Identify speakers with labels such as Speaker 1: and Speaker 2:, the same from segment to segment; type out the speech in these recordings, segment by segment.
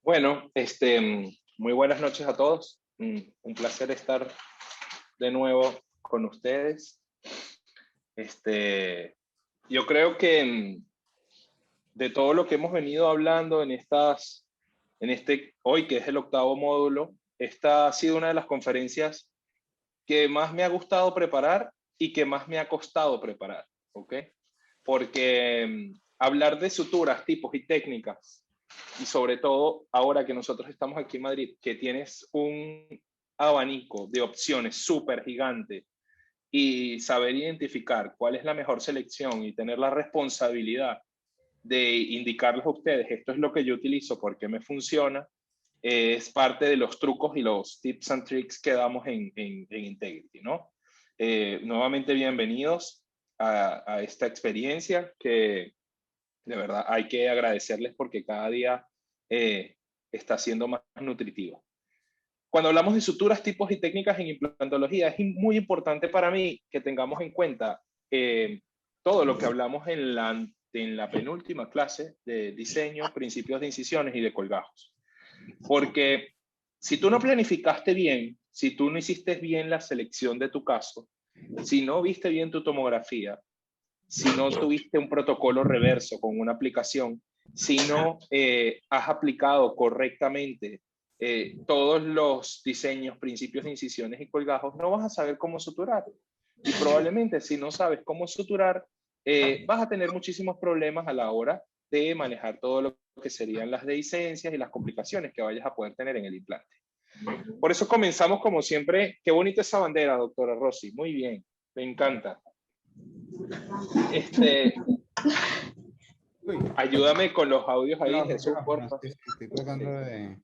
Speaker 1: Bueno, muy buenas noches a todos. Un placer estar de nuevo con ustedes. Yo creo que de todo lo que hemos venido hablando hoy, que es el octavo módulo, esta ha sido una de las conferencias que más me ha gustado preparar y que más me ha costado preparar, ¿ok? Porque hablar de suturas, tipos y técnicas, y sobre todo ahora que nosotros estamos aquí en Madrid, que tienes un abanico de opciones súper gigante y saber identificar cuál es la mejor selección y tener la responsabilidad de indicarles a ustedes, esto es lo que yo utilizo porque me funciona, es parte de los trucos y los tips and tricks que damos en Integrity, ¿no? Nuevamente bienvenidos a esta experiencia que de verdad hay que agradecerles porque cada día está siendo más nutritiva. Cuando hablamos de suturas, tipos y técnicas en implantología, es muy importante para mí que tengamos en cuenta todo lo que hablamos en la penúltima clase de diseño, principios de incisiones y de colgajos. Porque si tú no planificaste bien, si tú no hiciste bien la selección de tu caso, si no viste bien tu tomografía, si no tuviste un protocolo reverso con una aplicación, si no has aplicado correctamente todos los diseños, principios de incisiones y colgajos, no vas a saber cómo suturar. Y probablemente si no sabes cómo suturar, vas a tener muchísimos problemas a la hora de manejar todo lo que serían las dehiscencias y las complicaciones que vayas a poder tener en el implante. Por eso comenzamos como siempre. Qué bonita esa bandera, doctora Rossi. Muy bien, me encanta. Ayúdame con los audios ahí,
Speaker 2: No,
Speaker 1: Jesús, porfa.
Speaker 2: estoy tratando de...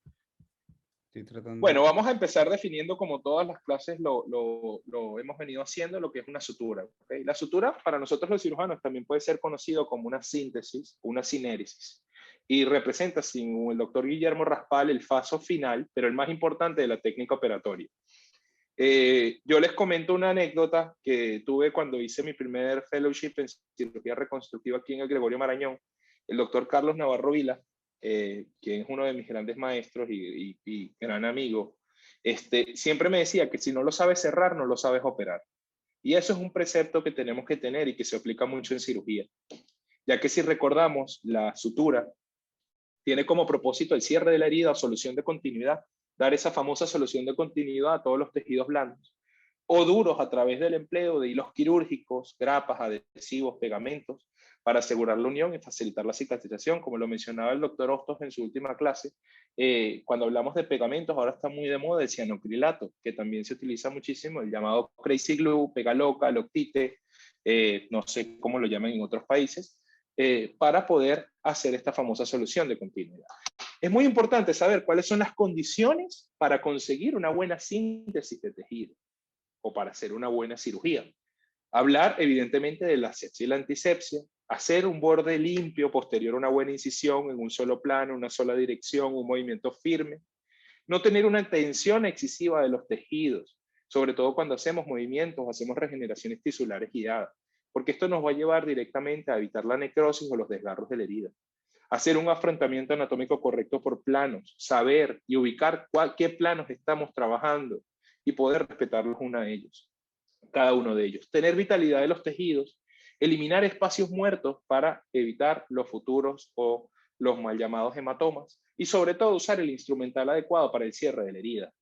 Speaker 1: Bueno, vamos a empezar definiendo como todas las clases lo hemos venido haciendo, lo que es una sutura. ¿Okay? La sutura para nosotros los cirujanos también puede ser conocido como una síntesis, una sinéresis. Y representa, según el doctor Guillermo Raspal, el paso final, pero el más importante de la técnica operatoria. Yo les comento una anécdota que tuve cuando hice mi primer fellowship en cirugía reconstructiva aquí en el Gregorio Marañón. El doctor Carlos Navarro Vila, quien es uno de mis grandes maestros y gran amigo, siempre me decía que si no lo sabes cerrar, no lo sabes operar. Y eso es un precepto que tenemos que tener y que se aplica mucho en cirugía, ya que si recordamos, la sutura tiene como propósito el cierre de la herida o solución de continuidad, dar esa famosa solución de continuidad a todos los tejidos blandos o duros a través del empleo de hilos quirúrgicos, grapas, adhesivos, pegamentos, para asegurar la unión y facilitar la cicatrización, como lo mencionaba el doctor Hostos en su última clase. Cuando hablamos de pegamentos, ahora está muy de moda el cianocrilato, que también se utiliza muchísimo, el llamado Crazy Glue, Pegaloca, Loctite, no sé cómo lo llaman en otros países, para poder hacer esta famosa solución de continuidad. Es muy importante saber cuáles son las condiciones para conseguir una buena síntesis de tejido o para hacer una buena cirugía. Hablar, evidentemente, de la asepsia y la antisepsia, hacer un borde limpio posterior a una buena incisión en un solo plano, una sola dirección, un movimiento firme. No tener una tensión excesiva de los tejidos, sobre todo cuando hacemos movimientos, hacemos regeneraciones tisulares guiadas, porque esto nos va a llevar directamente a evitar la necrosis o los desgarros de la herida. Hacer un afrontamiento anatómico correcto por planos, saber y ubicar qué planos estamos trabajando y poder respetarlos cada uno de ellos. Tener vitalidad de los tejidos, eliminar espacios muertos para evitar los futuros o los mal llamados hematomas y sobre todo usar el instrumental adecuado para el cierre de la herida.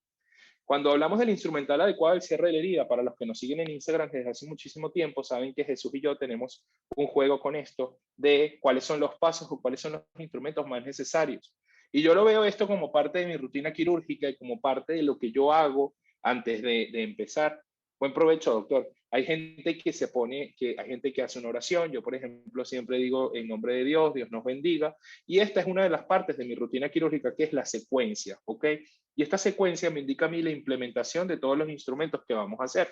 Speaker 1: Cuando hablamos del instrumental adecuado del cierre de la herida, para los que nos siguen en Instagram desde hace muchísimo tiempo, saben que Jesús y yo tenemos un juego con esto de cuáles son los pasos o cuáles son los instrumentos más necesarios. Y yo lo veo esto como parte de mi rutina quirúrgica y como parte de lo que yo hago antes de empezar. Buen provecho, doctor. Hay gente hay gente que hace una oración. Yo, por ejemplo, siempre digo en nombre de Dios, Dios nos bendiga. Y esta es una de las partes de mi rutina quirúrgica, que es la secuencia, ¿ok? Y esta secuencia me indica a mí la implementación de todos los instrumentos que vamos a hacer.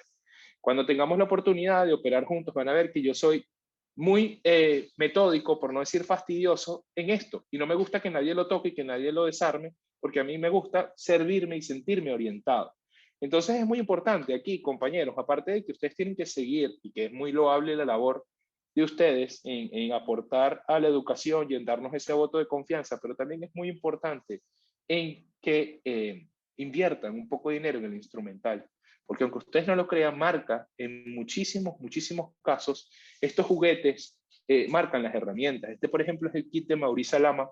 Speaker 1: Cuando tengamos la oportunidad de operar juntos, van a ver que yo soy muy metódico, por no decir fastidioso, en esto. Y no me gusta que nadie lo toque y que nadie lo desarme, porque a mí me gusta servirme y sentirme orientado. Entonces es muy importante aquí, compañeros, aparte de que ustedes tienen que seguir y que es muy loable la labor de ustedes en aportar a la educación y en darnos ese voto de confianza, pero también es muy importante en que inviertan un poco de dinero en el instrumental. Porque aunque ustedes no lo crean, marca en muchísimos, muchísimos casos, estos juguetes marcan las herramientas. Este, por ejemplo, es el kit de Mauricio Lama,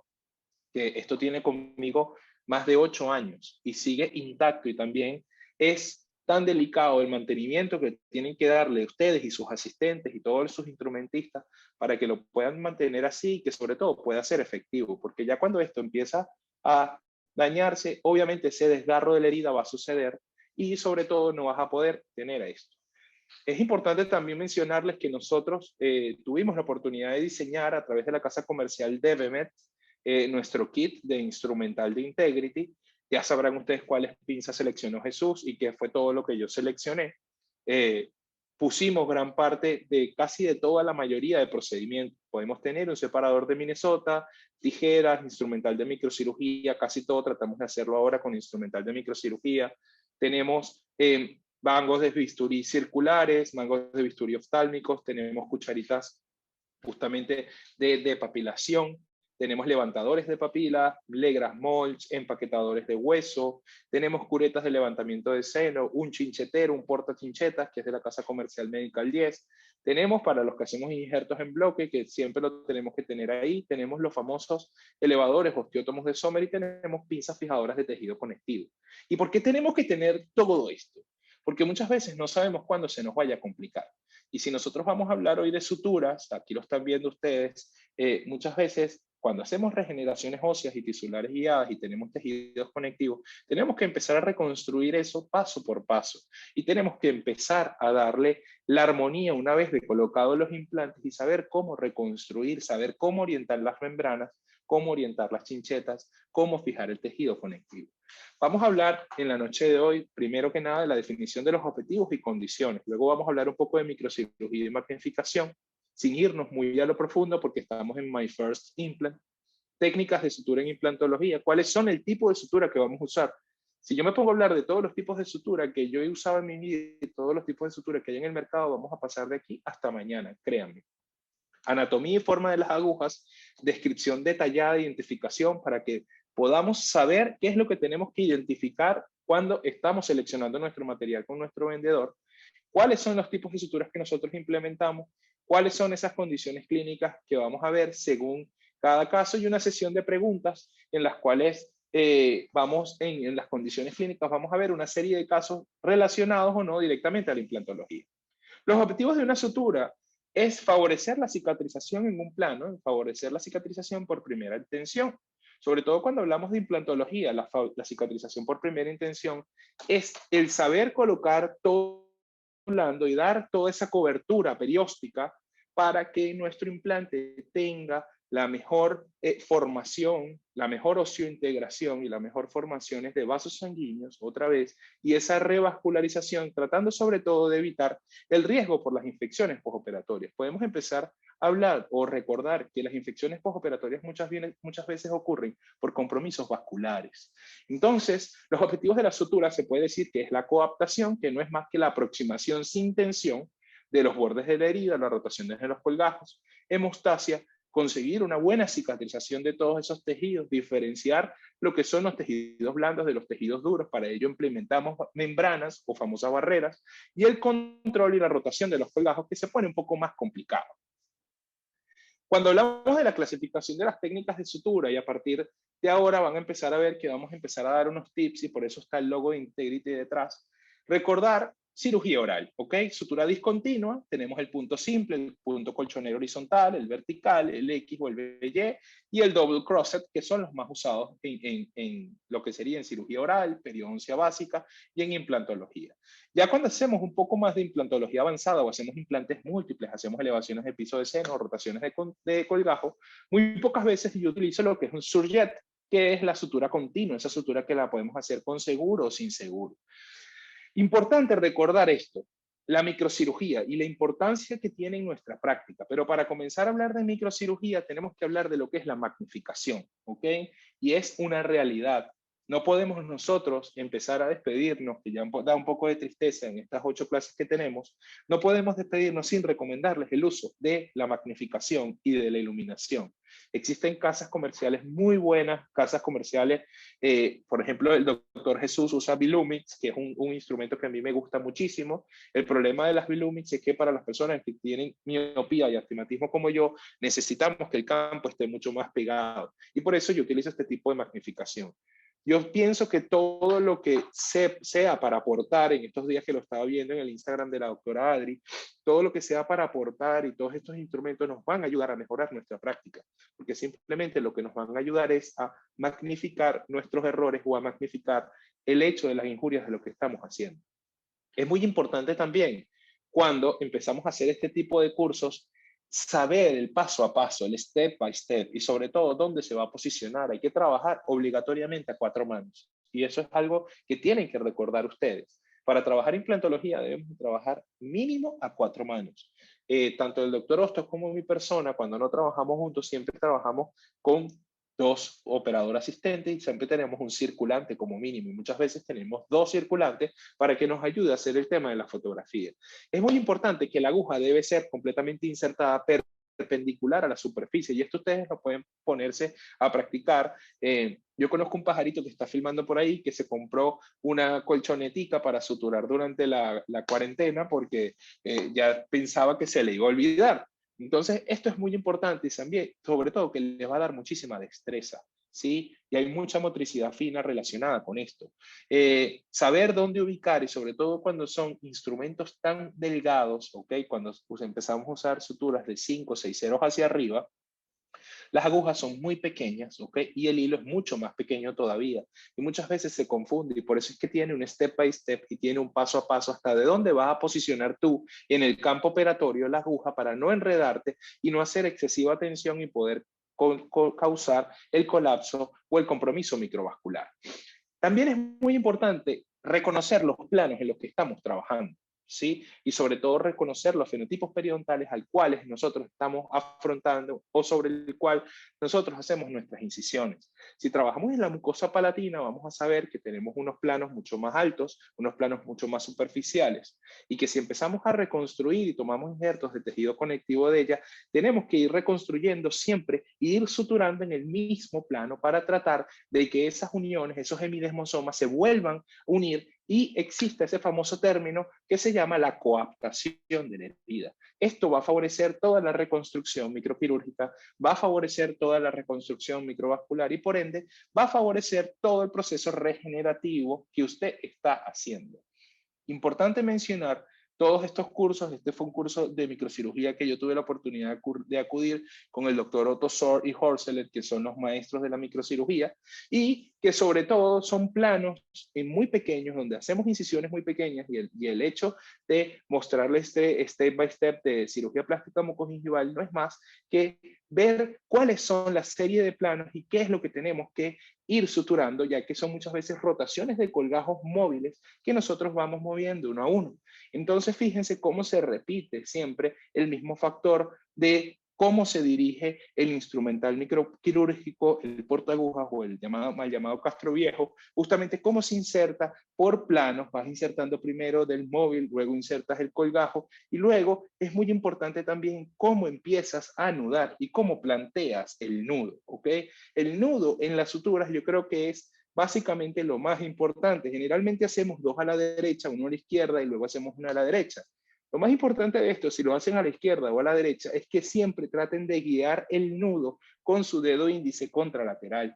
Speaker 1: que esto tiene conmigo más de 8 años y sigue intacto, y también es tan delicado el mantenimiento que tienen que darle ustedes y sus asistentes y todos sus instrumentistas para que lo puedan mantener así y que sobre todo pueda ser efectivo, porque ya cuando esto empieza a dañarse, obviamente ese desgarro de la herida va a suceder y sobre todo no vas a poder tener a esto. Es importante también mencionarles que nosotros tuvimos la oportunidad de diseñar a través de la casa comercial Devemet nuestro kit de instrumental de Integrity. Ya sabrán ustedes cuáles pinzas seleccionó Jesús y qué fue todo lo que yo seleccioné. Pusimos gran parte de casi de toda la mayoría de procedimientos. Podemos tener un separador de Minnesota, tijeras, instrumental de microcirugía, casi todo tratamos de hacerlo ahora con instrumental de microcirugía. Tenemos mangos de bisturí circulares, mangos de bisturí oftálmicos, tenemos cucharitas justamente de papilación, tenemos levantadores de papila, legras molds, empaquetadores de hueso, tenemos curetas de levantamiento de seno, un chinchetero, un porta chinchetas, que es de la casa comercial Medical 10. Tenemos para los que hacemos injertos en bloque, que siempre lo tenemos que tener ahí. Tenemos los famosos elevadores osteótomos de Sommer y tenemos pinzas fijadoras de tejido conectivo. ¿Y por qué tenemos que tener todo esto? Porque muchas veces no sabemos cuándo se nos vaya a complicar. Y si nosotros vamos a hablar hoy de suturas, aquí lo están viendo ustedes, muchas veces cuando hacemos regeneraciones óseas y tisulares guiadas y tenemos tejidos conectivos, tenemos que empezar a reconstruir eso paso por paso. Y tenemos que empezar a darle la armonía una vez de colocados los implantes y saber cómo reconstruir, saber cómo orientar las membranas, cómo orientar las chinchetas, cómo fijar el tejido conectivo. Vamos a hablar en la noche de hoy, primero que nada, de la definición de los objetivos y condiciones. Luego vamos a hablar un poco de microcirugía y magnificación, sin irnos muy a lo profundo porque estamos en My First Implant. Técnicas de sutura en implantología. ¿Cuáles son el tipo de sutura que vamos a usar? Si yo me pongo a hablar de todos los tipos de sutura que yo he usado en mi vida y todos los tipos de sutura que hay en el mercado, vamos a pasar de aquí hasta mañana, créanme. Anatomía y forma de las agujas, descripción detallada, identificación para que podamos saber qué es lo que tenemos que identificar cuando estamos seleccionando nuestro material con nuestro vendedor, cuáles son los tipos de suturas que nosotros implementamos, cuáles son esas condiciones clínicas que vamos a ver según cada caso y una sesión de preguntas en las cuales vamos en las condiciones clínicas, vamos a ver una serie de casos relacionados o no directamente a la implantología. Los objetivos de una sutura es favorecer la cicatrización en un plano, favorecer la cicatrización por primera intención. Sobre todo cuando hablamos de implantología, la cicatrización por primera intención es el saber colocar todo y dar toda esa cobertura perióstica para que nuestro implante tenga la mejor formación, la mejor osteointegración y la mejor formación de vasos sanguíneos, otra vez, y esa revascularización, tratando sobre todo de evitar el riesgo por las infecciones postoperatorias. Podemos empezar a hablar o recordar que las infecciones postoperatorias muchas veces ocurren por compromisos vasculares. Entonces, los objetivos de la sutura se puede decir que es la coaptación, que no es más que la aproximación sin tensión de los bordes de la herida, la rotación desde los colgajos, hemostasia, conseguir una buena cicatrización de todos esos tejidos, diferenciar lo que son los tejidos blandos de los tejidos duros. Para ello implementamos membranas o famosas barreras y el control y la rotación de los colgajos, que se pone un poco más complicado. Cuando hablamos de la clasificación de las técnicas de sutura, y a partir de ahora van a empezar a ver que vamos a empezar a dar unos tips, y por eso está el logo de Integrity detrás, recordar cirugía oral, ¿ok? Sutura discontinua, tenemos el punto simple, el punto colchonero horizontal, el vertical, el X o el BY, y el double crosset, que son los más usados en lo que sería en cirugía oral, periodoncia básica y en implantología. Ya cuando hacemos un poco más de implantología avanzada o hacemos implantes múltiples, hacemos elevaciones de piso de seno, rotaciones de colgajo, muy pocas veces yo utilizo lo que es un surjet, que es la sutura continua, esa sutura que la podemos hacer con seguro o sin seguro. Importante recordar esto, la microcirugía y la importancia que tiene en nuestra práctica. Pero para comenzar a hablar de microcirugía tenemos que hablar de lo que es la magnificación, ¿ok? Y es una realidad. No podemos nosotros empezar a despedirnos, que ya da un poco de tristeza en estas 8 clases que tenemos, no podemos despedirnos sin recomendarles el uso de la magnificación y de la iluminación. Existen casas comerciales muy buenas, casas comerciales, por ejemplo, el doctor Jesús usa Vilumix, que es un instrumento que a mí me gusta muchísimo. El problema de las Vilumix es que para las personas que tienen miopía y astigmatismo como yo, necesitamos que el campo esté mucho más pegado. Y por eso yo utilizo este tipo de magnificación. Yo pienso que todo lo que sea para aportar, en estos días que lo estaba viendo en el Instagram de la doctora Adri, todo lo que sea para aportar y todos estos instrumentos nos van a ayudar a mejorar nuestra práctica, porque simplemente lo que nos van a ayudar es a magnificar nuestros errores o a magnificar el hecho de las injurias de lo que estamos haciendo. Es muy importante también cuando empezamos a hacer este tipo de cursos, saber el paso a paso, el step by step, y sobre todo dónde se va a posicionar. Hay que trabajar obligatoriamente a 4 manos. Y eso es algo que tienen que recordar ustedes. Para trabajar implantología debemos trabajar mínimo a 4 manos. Tanto el doctor Hostos como mi persona, cuando no trabajamos juntos, siempre trabajamos con 2 operadores asistentes y siempre tenemos un circulante como mínimo. Y muchas veces tenemos 2 circulantes para que nos ayude a hacer el tema de la fotografía. Es muy importante que la aguja debe ser completamente insertada perpendicular a la superficie, y esto ustedes lo pueden ponerse a practicar. Yo conozco un pajarito que está filmando por ahí que se compró una colchonetica para suturar durante la cuarentena porque ya pensaba que se le iba a olvidar. Entonces, esto es muy importante y también, sobre todo, que les va a dar muchísima destreza, ¿sí? Y hay mucha motricidad fina relacionada con esto. Saber dónde ubicar, y sobre todo cuando son instrumentos tan delgados, ¿ok? Cuando pues, empezamos a usar suturas de 5 o 6 ceros hacia arriba, las agujas son muy pequeñas, ¿ok? Y el hilo es mucho más pequeño todavía. Y muchas veces se confunde, y por eso es que tiene un step by step y tiene un paso a paso hasta de dónde vas a posicionar tú en el campo operatorio la aguja para no enredarte y no hacer excesiva tensión y poder causar el colapso o el compromiso microvascular. También es muy importante reconocer los planos en los que estamos trabajando, ¿sí? Y sobre todo reconocer los fenotipos periodontales al cuales nosotros estamos afrontando o sobre el cual nosotros hacemos nuestras incisiones. Si trabajamos en la mucosa palatina, vamos a saber que tenemos unos planos mucho más altos, unos planos mucho más superficiales, y que si empezamos a reconstruir y tomamos injertos de tejido conectivo de ella, tenemos que ir reconstruyendo siempre e ir suturando en el mismo plano para tratar de que esas uniones, esos hemidesmosomas se vuelvan a unir y existe ese famoso término que se llama la coaptación de la herida. Esto va a favorecer toda la reconstrucción microquirúrgica, va a favorecer toda la reconstrucción microvascular y por ende va a favorecer todo el proceso regenerativo que usted está haciendo. Importante mencionar todos estos cursos. Este fue un curso de microcirugía que yo tuve la oportunidad de acudir con el doctor Otto Sor y Horselet, que son los maestros de la microcirugía, y que sobre todo son planos muy pequeños, donde hacemos incisiones muy pequeñas, y el hecho de mostrarles este step by step de cirugía plástica mucogingival no es más que ver cuáles son la serie de planos y qué es lo que tenemos que ir suturando, ya que son muchas veces rotaciones de colgajos móviles que nosotros vamos moviendo uno a uno. Entonces, fíjense cómo se repite siempre el mismo factor de cómo se dirige el instrumental microquirúrgico, el portaagujas o el mal llamado Castro Viejo, justamente cómo se inserta por planos. Vas insertando primero del móvil, luego insertas el colgajo y luego es muy importante también cómo empiezas a anudar y cómo planteas el nudo, ¿ok? El nudo en las suturas yo creo que es básicamente lo más importante. Generalmente hacemos 2 a la derecha, 1 a la izquierda y luego hacemos 1 a la derecha. Lo más importante de esto, si lo hacen a la izquierda o a la derecha, es que siempre traten de guiar el nudo con su dedo índice contralateral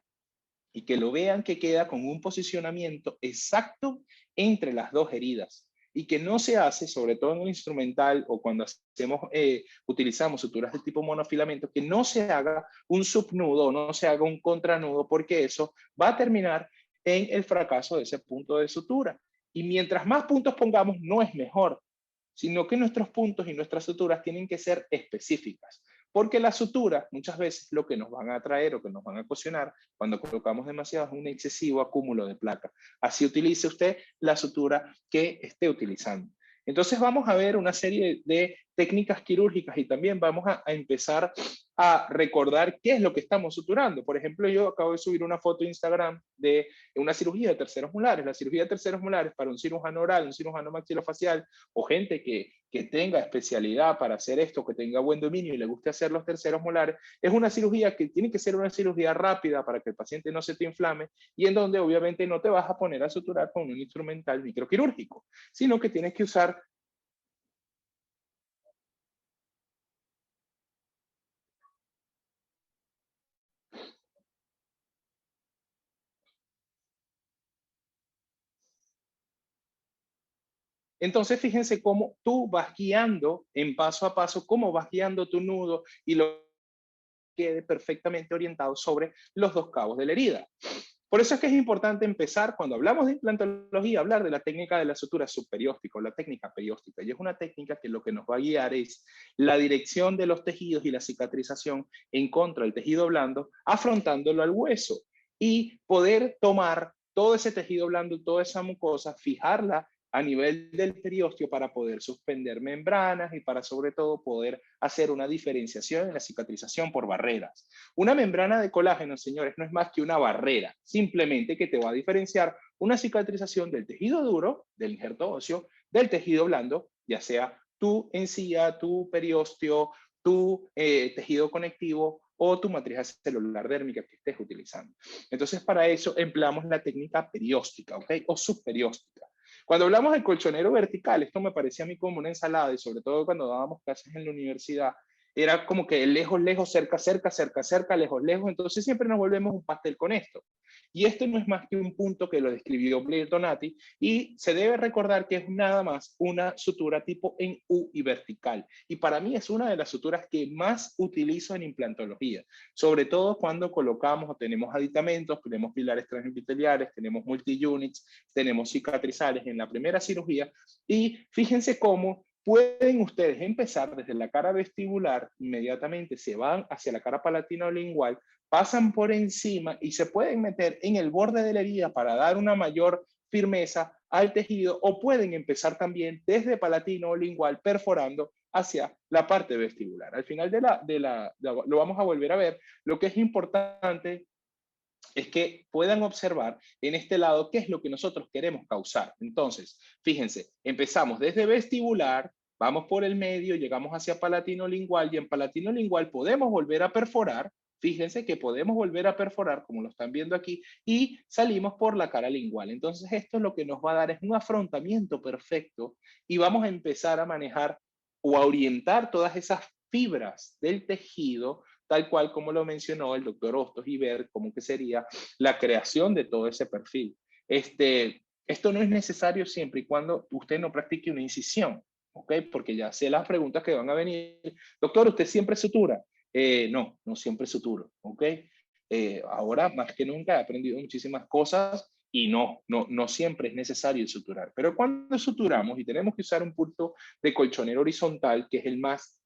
Speaker 1: y que lo vean que queda con un posicionamiento exacto entre las 2 heridas, y que no se hace, sobre todo en el instrumental o cuando utilizamos suturas de tipo monofilamento, que no se haga un subnudo o no se haga un contranudo, porque eso va a terminar en el fracaso de ese punto de sutura. Y mientras más puntos pongamos, no es mejor, sino que nuestros puntos y nuestras suturas tienen que ser específicas, porque las suturas muchas veces lo que nos van a traer o que nos van a ocasionar cuando colocamos demasiado es un excesivo acúmulo de placa. Así utilice usted la sutura que esté utilizando. Entonces vamos a ver una serie de técnicas quirúrgicas y también vamos a empezar a recordar qué es lo que estamos suturando. Por ejemplo, yo acabo de subir una foto de Instagram de una cirugía de terceros molares. La cirugía de terceros molares para un cirujano oral, un cirujano maxilofacial o gente que tenga especialidad para hacer esto, que tenga buen dominio y le guste hacer los terceros molares, es una cirugía que tiene que ser una cirugía rápida para que el paciente no se te inflame y en donde obviamente no te vas a poner a suturar con un instrumental microquirúrgico, sino que tienes que usar. Entonces, fíjense cómo tú vas guiando en paso a paso, cómo vas guiando tu nudo y lo quede perfectamente orientado sobre los dos cabos de la herida. Por eso es que es importante empezar, cuando hablamos de implantología, hablar de la técnica de la sutura subperióstica o la técnica perióstica. Y es una técnica que lo que nos va a guiar es la dirección de los tejidos y la cicatrización en contra del tejido blando, afrontándolo al hueso y poder tomar todo ese tejido blando, toda esa mucosa, fijarla a nivel del periósteo para poder suspender membranas y para sobre todo poder hacer una diferenciación en la cicatrización por barreras. Una membrana de colágeno, señores, no es más que una barrera, simplemente que te va a diferenciar una cicatrización del tejido duro, del injerto óseo, del tejido blando, ya sea tu encía, tu periósteo, tu tejido conectivo o tu matriz celular dérmica que estés utilizando. Entonces, para eso empleamos la técnica perióstica, ¿ok? O subperióstica. Cuando hablamos del colchonero vertical, esto me parecía a mí como una ensalada y sobre todo cuando dábamos clases en la universidad, era como que lejos, lejos, cerca, cerca, cerca, cerca, lejos, lejos, entonces siempre nos volvemos un pastel con esto. Y esto no es más que un punto que lo describió Blair Donati y se debe recordar que es nada más una sutura tipo en U y vertical. Y para mí es una de las suturas que más utilizo en implantología, sobre todo cuando colocamos o tenemos aditamentos, tenemos pilares transepiteliares, tenemos multi-units, tenemos cicatrizales en la primera cirugía y fíjense cómo pueden ustedes empezar desde la cara vestibular, inmediatamente se van hacia la cara palatino-lingual, pasan por encima y se pueden meter en el borde de la herida para dar una mayor firmeza al tejido o pueden empezar también desde palatino o lingual perforando hacia la parte vestibular. Al final lo vamos a volver a ver. Lo que es importante es que puedan observar en este lado qué es lo que nosotros queremos causar. Entonces, fíjense, empezamos desde vestibular, vamos por el medio, llegamos hacia palatino lingual y en palatino lingual podemos volver a perforar. Fíjense que podemos volver a perforar, como lo están viendo aquí, y salimos por la cara lingual. Entonces, esto lo que nos va a dar es un afrontamiento perfecto y vamos a empezar a manejar o a orientar todas esas fibras del tejido tal cual como lo mencionó el doctor Hostos, y ver cómo que sería la creación de todo ese perfil. Esto no es necesario siempre y cuando usted no practique una incisión, ¿ok? Porque ya sé las preguntas que van a venir. Doctor, ¿usted siempre sutura? No, no siempre suturo, ¿ok? Ahora, más que nunca, he aprendido muchísimas cosas y no siempre es necesario suturar. Pero cuando suturamos y tenemos que usar un punto de colchonero horizontal, que es el más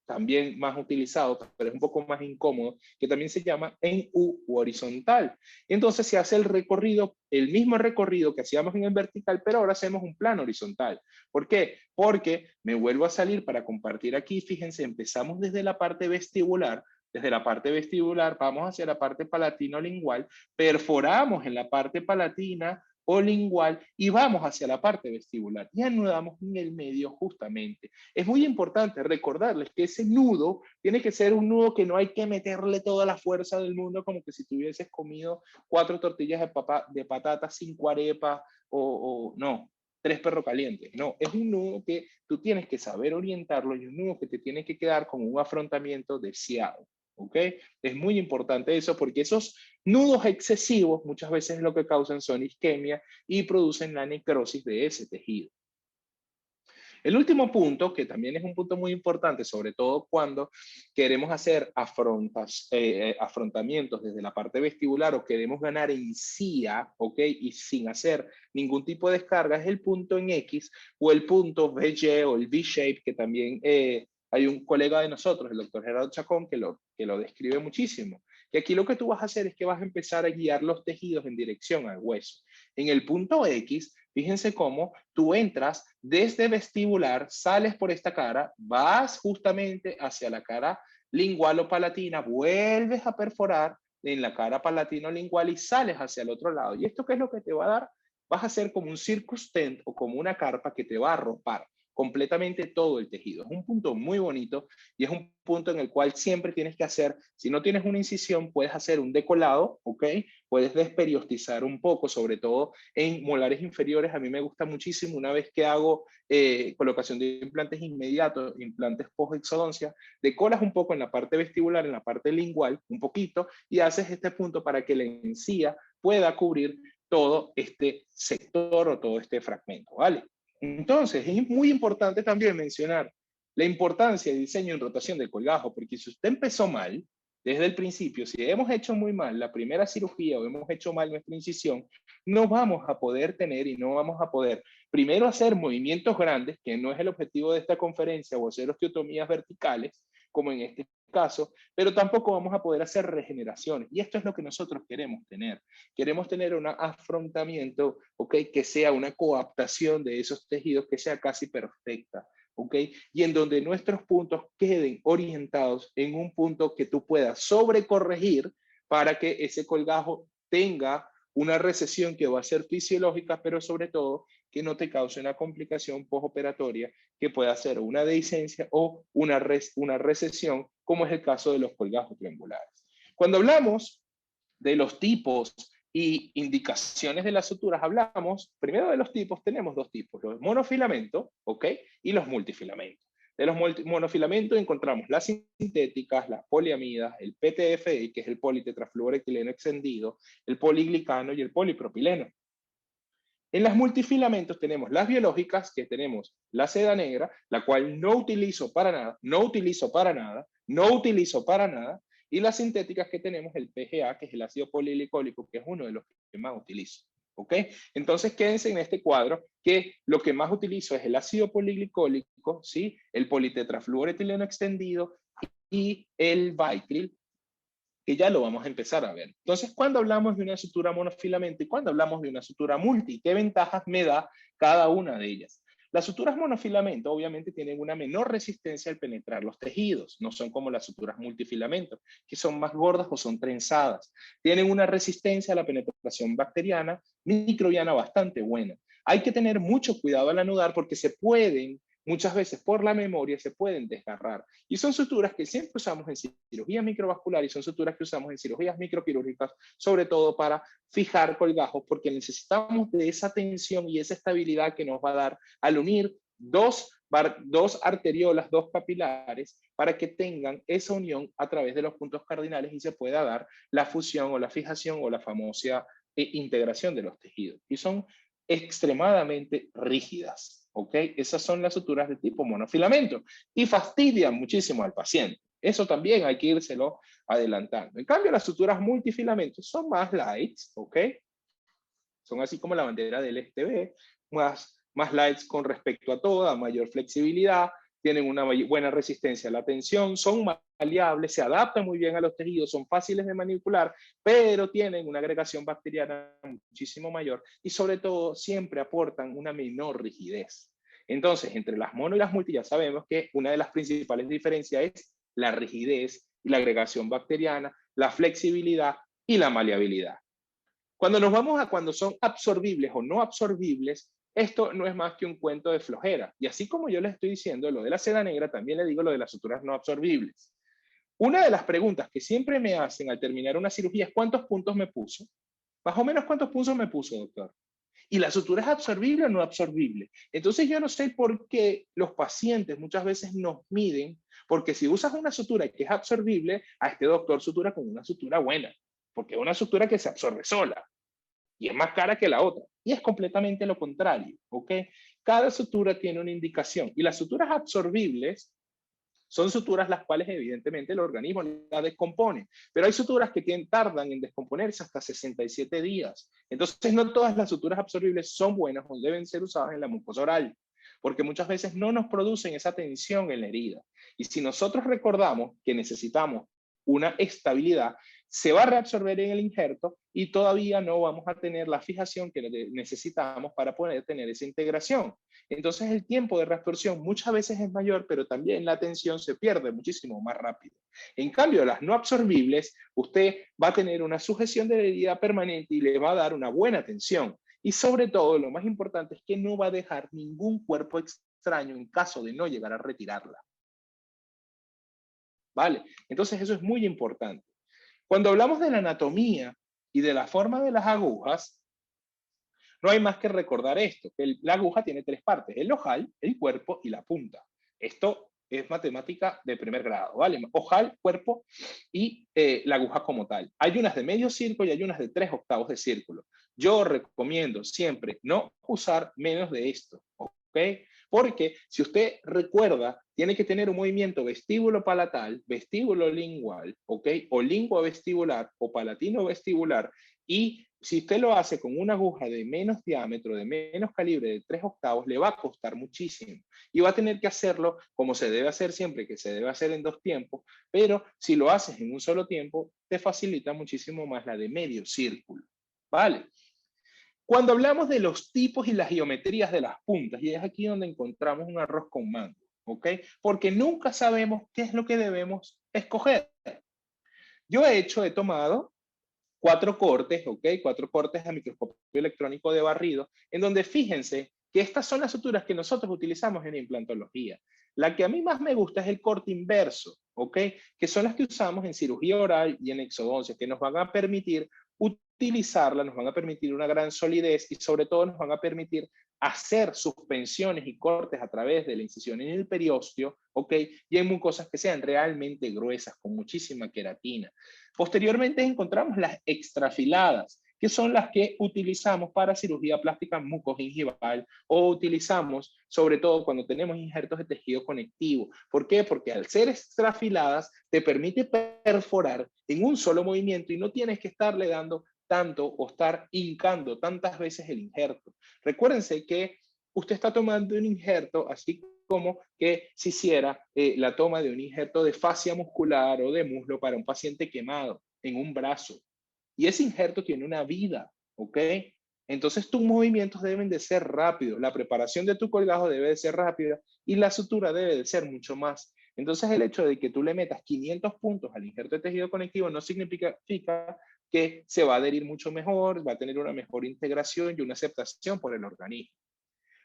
Speaker 1: también más utilizado, pero es un poco más incómodo, que también se llama en U u horizontal. Entonces se hace el recorrido, el mismo recorrido que hacíamos en el vertical, pero ahora hacemos un plano horizontal. ¿Por qué? Porque me vuelvo a salir para compartir aquí, fíjense, empezamos desde la parte vestibular, desde la parte vestibular vamos hacia la parte palatino-lingual, perforamos en la parte palatina o lingual y vamos hacia la parte vestibular y anudamos en el medio justamente. Es muy importante recordarles que ese nudo tiene que ser un nudo que no hay que meterle toda la fuerza del mundo como que si tuvieses comido 4 tortillas de patata, 5 arepas o no, 3 perros calientes. No, es un nudo que tú tienes que saber orientarlo y un nudo que te tiene que quedar con un afrontamiento deseado. ¿Ok? Es muy importante eso porque esos nudos excesivos muchas veces lo que causan son isquemia y producen la necrosis de ese tejido. El último punto, que también es un punto muy importante, sobre todo cuando queremos hacer afrontamientos desde la parte vestibular o queremos ganar en CIA, ¿ok? Y sin hacer ningún tipo de descarga, es el punto en X o el punto VY o el V-shape, que también hay un colega de nosotros, el doctor Gerardo Chacón, que lo describe muchísimo. Y aquí lo que tú vas a hacer es que vas a empezar a guiar los tejidos en dirección al hueso. En el punto X, Fíjense cómo tú entras desde vestibular, sales por esta cara, vas justamente hacia la cara lingual o palatina, vuelves a perforar en la cara palatino-lingual y sales hacia el otro lado. ¿Y esto qué es lo que te va a dar? Vas a hacer como un circus tent o como una carpa que te va a arropar completamente todo el tejido. Es un punto muy bonito y es un punto en el cual siempre tienes que hacer, si no tienes una incisión, puedes hacer un decolado, ¿ok? Puedes desperiostizar un poco, sobre todo en molares inferiores. A mí me gusta muchísimo una vez que hago colocación de implantes inmediatos, implantes post-exodoncia, decolas un poco en la parte vestibular, en la parte lingual, un poquito, y haces este punto para que la encía pueda cubrir todo este sector o todo este fragmento, ¿vale? Entonces, es muy importante también mencionar la importancia de diseño en rotación del colgajo, porque si usted empezó mal, desde el principio, si hemos hecho muy mal la primera cirugía o hemos hecho mal nuestra incisión, no vamos a poder tener y no vamos a poder primero hacer movimientos grandes, que no es el objetivo de esta conferencia, o hacer osteotomías verticales, como en este caso, pero tampoco vamos a poder hacer regeneraciones. Y esto es lo que nosotros queremos tener. Queremos tener un afrontamiento, ¿ok? Que sea una coaptación de esos tejidos que sea casi perfecta, ¿ok? Y en donde nuestros puntos queden orientados en un punto que tú puedas sobrecorregir para que ese colgajo tenga una recesión que va a ser fisiológica, pero sobre todo que no te cause una complicación postoperatoria que pueda ser una dehiscencia o una recesión, como es el caso de los colgajos triangulares. Cuando hablamos de los tipos y indicaciones de las suturas, hablamos primero de los tipos. Tenemos dos tipos, los monofilamentos, ¿ok? Y los multifilamentos. De los monofilamentos encontramos las sintéticas, las poliamidas, el PTFI, que es el politetrafluoretileno extendido, el poliglicano y el polipropileno. En las multifilamentos tenemos las biológicas, que tenemos la seda negra, la cual no utilizo para nada, no utilizo para nada, no utilizo para nada, y las sintéticas que tenemos el PGA, que es el ácido polilglicólico, que es uno de los que más utilizo. ¿Ok? Entonces quédense en este cuadro que lo que más utilizo es el ácido polilglicólico, ¿sí? El politetrafluoretileno extendido y el Vicryl, que ya lo vamos a empezar a ver. Entonces, cuando hablamos de una sutura monofilamento y cuando hablamos de una sutura multi, ¿qué ventajas me da cada una de ellas? Las suturas monofilamento obviamente tienen una menor resistencia al penetrar los tejidos, no son como las suturas multifilamento, que son más gordas o son trenzadas. Tienen una resistencia a la penetración bacteriana, microbiana bastante buena. Hay que tener mucho cuidado al anudar porque se pueden, muchas veces por la memoria, se pueden desgarrar. Y son suturas que siempre usamos en cirugía microvascular y son suturas que usamos en cirugías microquirúrgicas, sobre todo para fijar colgajos, porque necesitamos de esa tensión y esa estabilidad que nos va a dar al unir dos arteriolas, dos capilares, para que tengan esa unión a través de los puntos cardinales y se pueda dar la fusión o la fijación o la famosa integración de los tejidos. Y son extremadamente rígidas. ¿Ok? Esas son las suturas de tipo monofilamento y fastidian muchísimo al paciente. Eso también hay que írselo adelantando. En cambio, las suturas multifilamentos son más lights, ¿ok? Son así como la bandera del STB, más lights con respecto a toda, mayor flexibilidad, tienen una buena resistencia a la tensión, son maleables, se adaptan muy bien a los tejidos, son fáciles de manipular, pero tienen una agregación bacteriana muchísimo mayor y sobre todo siempre aportan una menor rigidez. Entonces, entre las mono y las multi ya sabemos que una de las principales diferencias es la rigidez y la agregación bacteriana, la flexibilidad y la maleabilidad. Cuando nos vamos a cuando son absorbibles o no absorbibles, esto no es más que un cuento de flojera. Y así como yo les estoy diciendo lo de la seda negra, también le digo lo de las suturas no absorbibles. Una de las preguntas que siempre me hacen al terminar una cirugía es ¿cuántos puntos me puso? Más o menos ¿cuántos puntos me puso, doctor? ¿Y la sutura es absorbible o no absorbible? Entonces yo no sé por qué los pacientes muchas veces nos miden, porque si usas una sutura que es absorbible, a este doctor sutura con una sutura buena, porque es una sutura que se absorbe sola y es más cara que la otra. Y es completamente lo contrario, ¿ok? Cada sutura tiene una indicación y las suturas absorbibles son suturas las cuales evidentemente el organismo la descompone, pero hay suturas que tardan en descomponerse hasta 67 días. Entonces no todas las suturas absorbibles son buenas o deben ser usadas en la mucosa oral, porque muchas veces no nos producen esa tensión en la herida. Y si nosotros recordamos que necesitamos una estabilidad, se va a reabsorber en el injerto y todavía no vamos a tener la fijación que necesitamos para poder tener esa integración. Entonces el tiempo de reabsorción muchas veces es mayor, pero también la tensión se pierde muchísimo más rápido. En cambio, las no absorbibles, usted va a tener una sujeción de la herida permanente y le va a dar una buena tensión. Y sobre todo, lo más importante es que no va a dejar ningún cuerpo extraño en caso de no llegar a retirarla. ¿Vale? Entonces eso es muy importante. Cuando hablamos de la anatomía y de la forma de las agujas, no hay más que recordar esto, que la aguja tiene tres partes, el ojal, el cuerpo y la punta. Esto es matemática de primer grado, ¿vale? Ojal, cuerpo y la aguja como tal. Hay unas de medio círculo y hay unas de 3/8 de círculo. Yo recomiendo siempre no usar menos de esto, ¿ok? Porque si usted recuerda, tiene que tener un movimiento vestíbulo palatal, vestíbulo lingual, ¿ok? O lingua vestibular o palatino vestibular. Y si usted lo hace con una aguja de menos diámetro, de menos calibre, de 3/8, le va a costar muchísimo. Y va a tener que hacerlo como se debe hacer siempre, que se debe hacer en 2 tiempos, pero si lo haces en un solo tiempo, te facilita muchísimo más la de medio círculo. ¿Vale? Cuando hablamos de los tipos y las geometrías de las puntas, y es aquí donde encontramos un arroz con mango, ¿ok? Porque nunca sabemos qué es lo que debemos escoger. Yo he tomado 4 cortes, ¿ok? 4 cortes a microscopio electrónico de barrido, en donde fíjense que estas son las suturas que nosotros utilizamos en implantología. La que a mí más me gusta es el corte inverso, ¿ok? Que son las que usamos en cirugía oral y en exodoncia, que nos van a permitir utilizarla, nos van a permitir una gran solidez y sobre todo nos van a permitir hacer suspensiones y cortes a través de la incisión en el periósteo, ¿ok? Y en mucosas que sean realmente gruesas, con muchísima queratina. Posteriormente encontramos las extrafiladas, que son las que utilizamos para cirugía plástica mucogingival o utilizamos sobre todo cuando tenemos injertos de tejido conectivo. ¿Por qué? Porque al ser extrafiladas te permite perforar en un solo movimiento y no tienes que estarle dando tanto o estar hincando tantas veces el injerto. Recuérdense que usted está tomando un injerto así como que se hiciera la toma de un injerto de fascia muscular o de muslo para un paciente quemado en un brazo. Y ese injerto tiene una vida, ¿ok? Entonces tus movimientos deben de ser rápidos, la preparación de tu colgajo debe de ser rápida y la sutura debe de ser mucho más. Entonces el hecho de que tú le metas 500 puntos al injerto de tejido conectivo no significa que se va a adherir mucho mejor, va a tener una mejor integración y una aceptación por el organismo.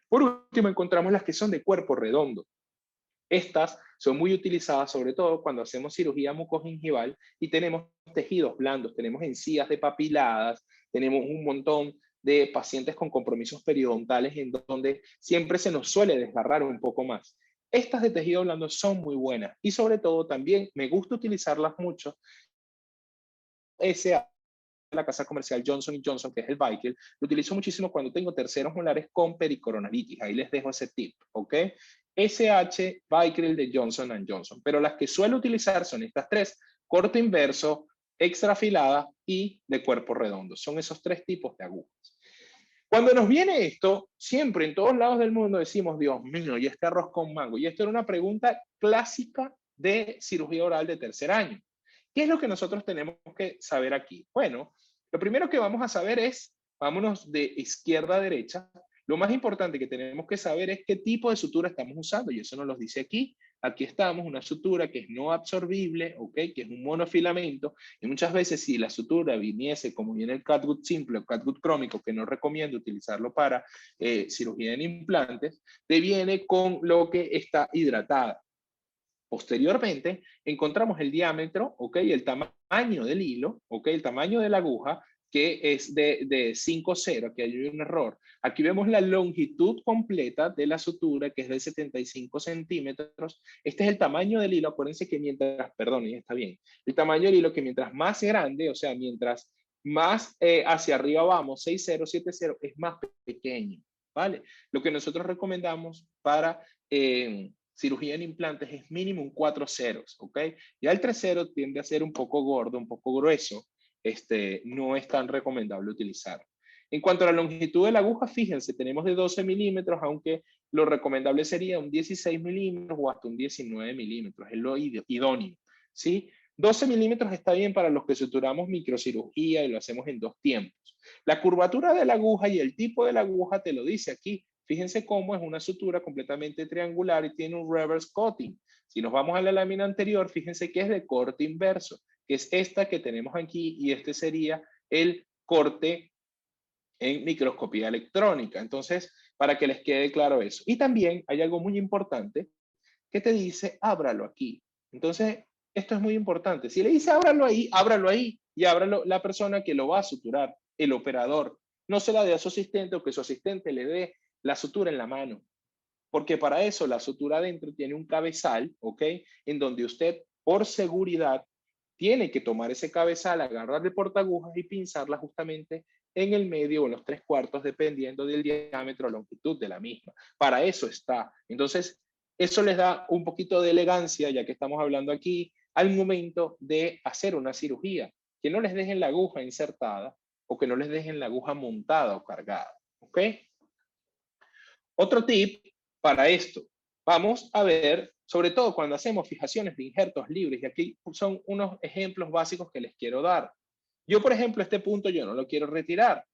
Speaker 1: Por último, encontramos las que son de cuerpo redondo. Estas son muy utilizadas sobre todo cuando hacemos cirugía mucogingival y tenemos tejidos blandos, tenemos encías depapiladas, tenemos un montón de pacientes con compromisos periodontales en donde siempre se nos suele desgarrar un poco más. Estas de tejido blando son muy buenas y sobre todo también me gusta utilizarlas mucho. La casa comercial Johnson & Johnson, que es el Vicryl, lo utilizo muchísimo cuando tengo terceros molares con pericoronaritis. Ahí les dejo ese tip, ¿ok? SH Vicryl de Johnson & Johnson. Pero las que suelo utilizar son estas 3, corte inverso, extrafilada y de cuerpo redondo. Son esos 3 tipos de agujas. Cuando nos viene esto, siempre en todos lados del mundo decimos, Dios mío, ¿y este arroz con mango? Y esto era una pregunta clásica de cirugía oral de tercer año. ¿Qué es lo que nosotros tenemos que saber aquí? Bueno, lo primero que vamos a saber es, vámonos de izquierda a derecha, lo más importante que tenemos que saber es qué tipo de sutura estamos usando, y eso nos lo dice aquí. Aquí estamos, una sutura que es no absorbible, ¿ok? Que es un monofilamento, y muchas veces si la sutura viniese como viene el catgut simple o catgut crómico, que no recomiendo utilizarlo para cirugía en implantes, te viene con lo que está hidratada. Posteriormente, encontramos el diámetro, ¿ok? El tamaño del hilo, ¿ok? El tamaño de la aguja, que es de 5,0, que hay un error. Aquí vemos la longitud completa de la sutura, que es de 75 centímetros. Este es el tamaño del hilo. Acuérdense que mientras, perdón, ya está bien. El tamaño del hilo, que mientras más grande, o sea, mientras más hacia arriba vamos, 6,0, 7,0, es más pequeño, ¿vale? Lo que nosotros recomendamos para cirugía en implantes es mínimo un 4 ceros, ¿ok? Ya el 3 ceros tiende a ser un poco gordo, un poco grueso, no es tan recomendable utilizar. En cuanto a la longitud de la aguja, fíjense, tenemos de 12 milímetros, aunque lo recomendable sería un 16 milímetros o hasta un 19 milímetros, es lo idóneo, ¿sí? 12 milímetros está bien para los que suturamos microcirugía y lo hacemos en 2 tiempos. La curvatura de la aguja y el tipo de la aguja te lo dice aquí. Fíjense cómo es una sutura completamente triangular y tiene un reverse cutting. Si nos vamos a la lámina anterior, fíjense que es de corte inverso, que es esta que tenemos aquí, y este sería el corte en microscopía electrónica. Entonces, para que les quede claro eso. Y también hay algo muy importante que te dice, ábralo aquí. Entonces, esto es muy importante. Si le dice ábralo ahí y ábralo la persona que lo va a suturar, el operador. No se la dé a su asistente o que su asistente le dé la sutura en la mano. Porque para eso la sutura adentro tiene un cabezal, ¿ok? En donde usted, por seguridad, tiene que tomar ese cabezal, agarrar el portagujas y pinzarla justamente en el medio o en los 3/4, dependiendo del diámetro o longitud de la misma. Para eso está. Entonces, eso les da un poquito de elegancia, ya que estamos hablando aquí, al momento de hacer una cirugía. Que no les dejen la aguja insertada o que no les dejen la aguja montada o cargada. ¿Ok? Otro tip para esto. Vamos a ver, sobre todo cuando hacemos fijaciones de injertos libres, y aquí son unos ejemplos básicos que les quiero dar. Yo, por ejemplo, este punto yo no lo quiero retirar.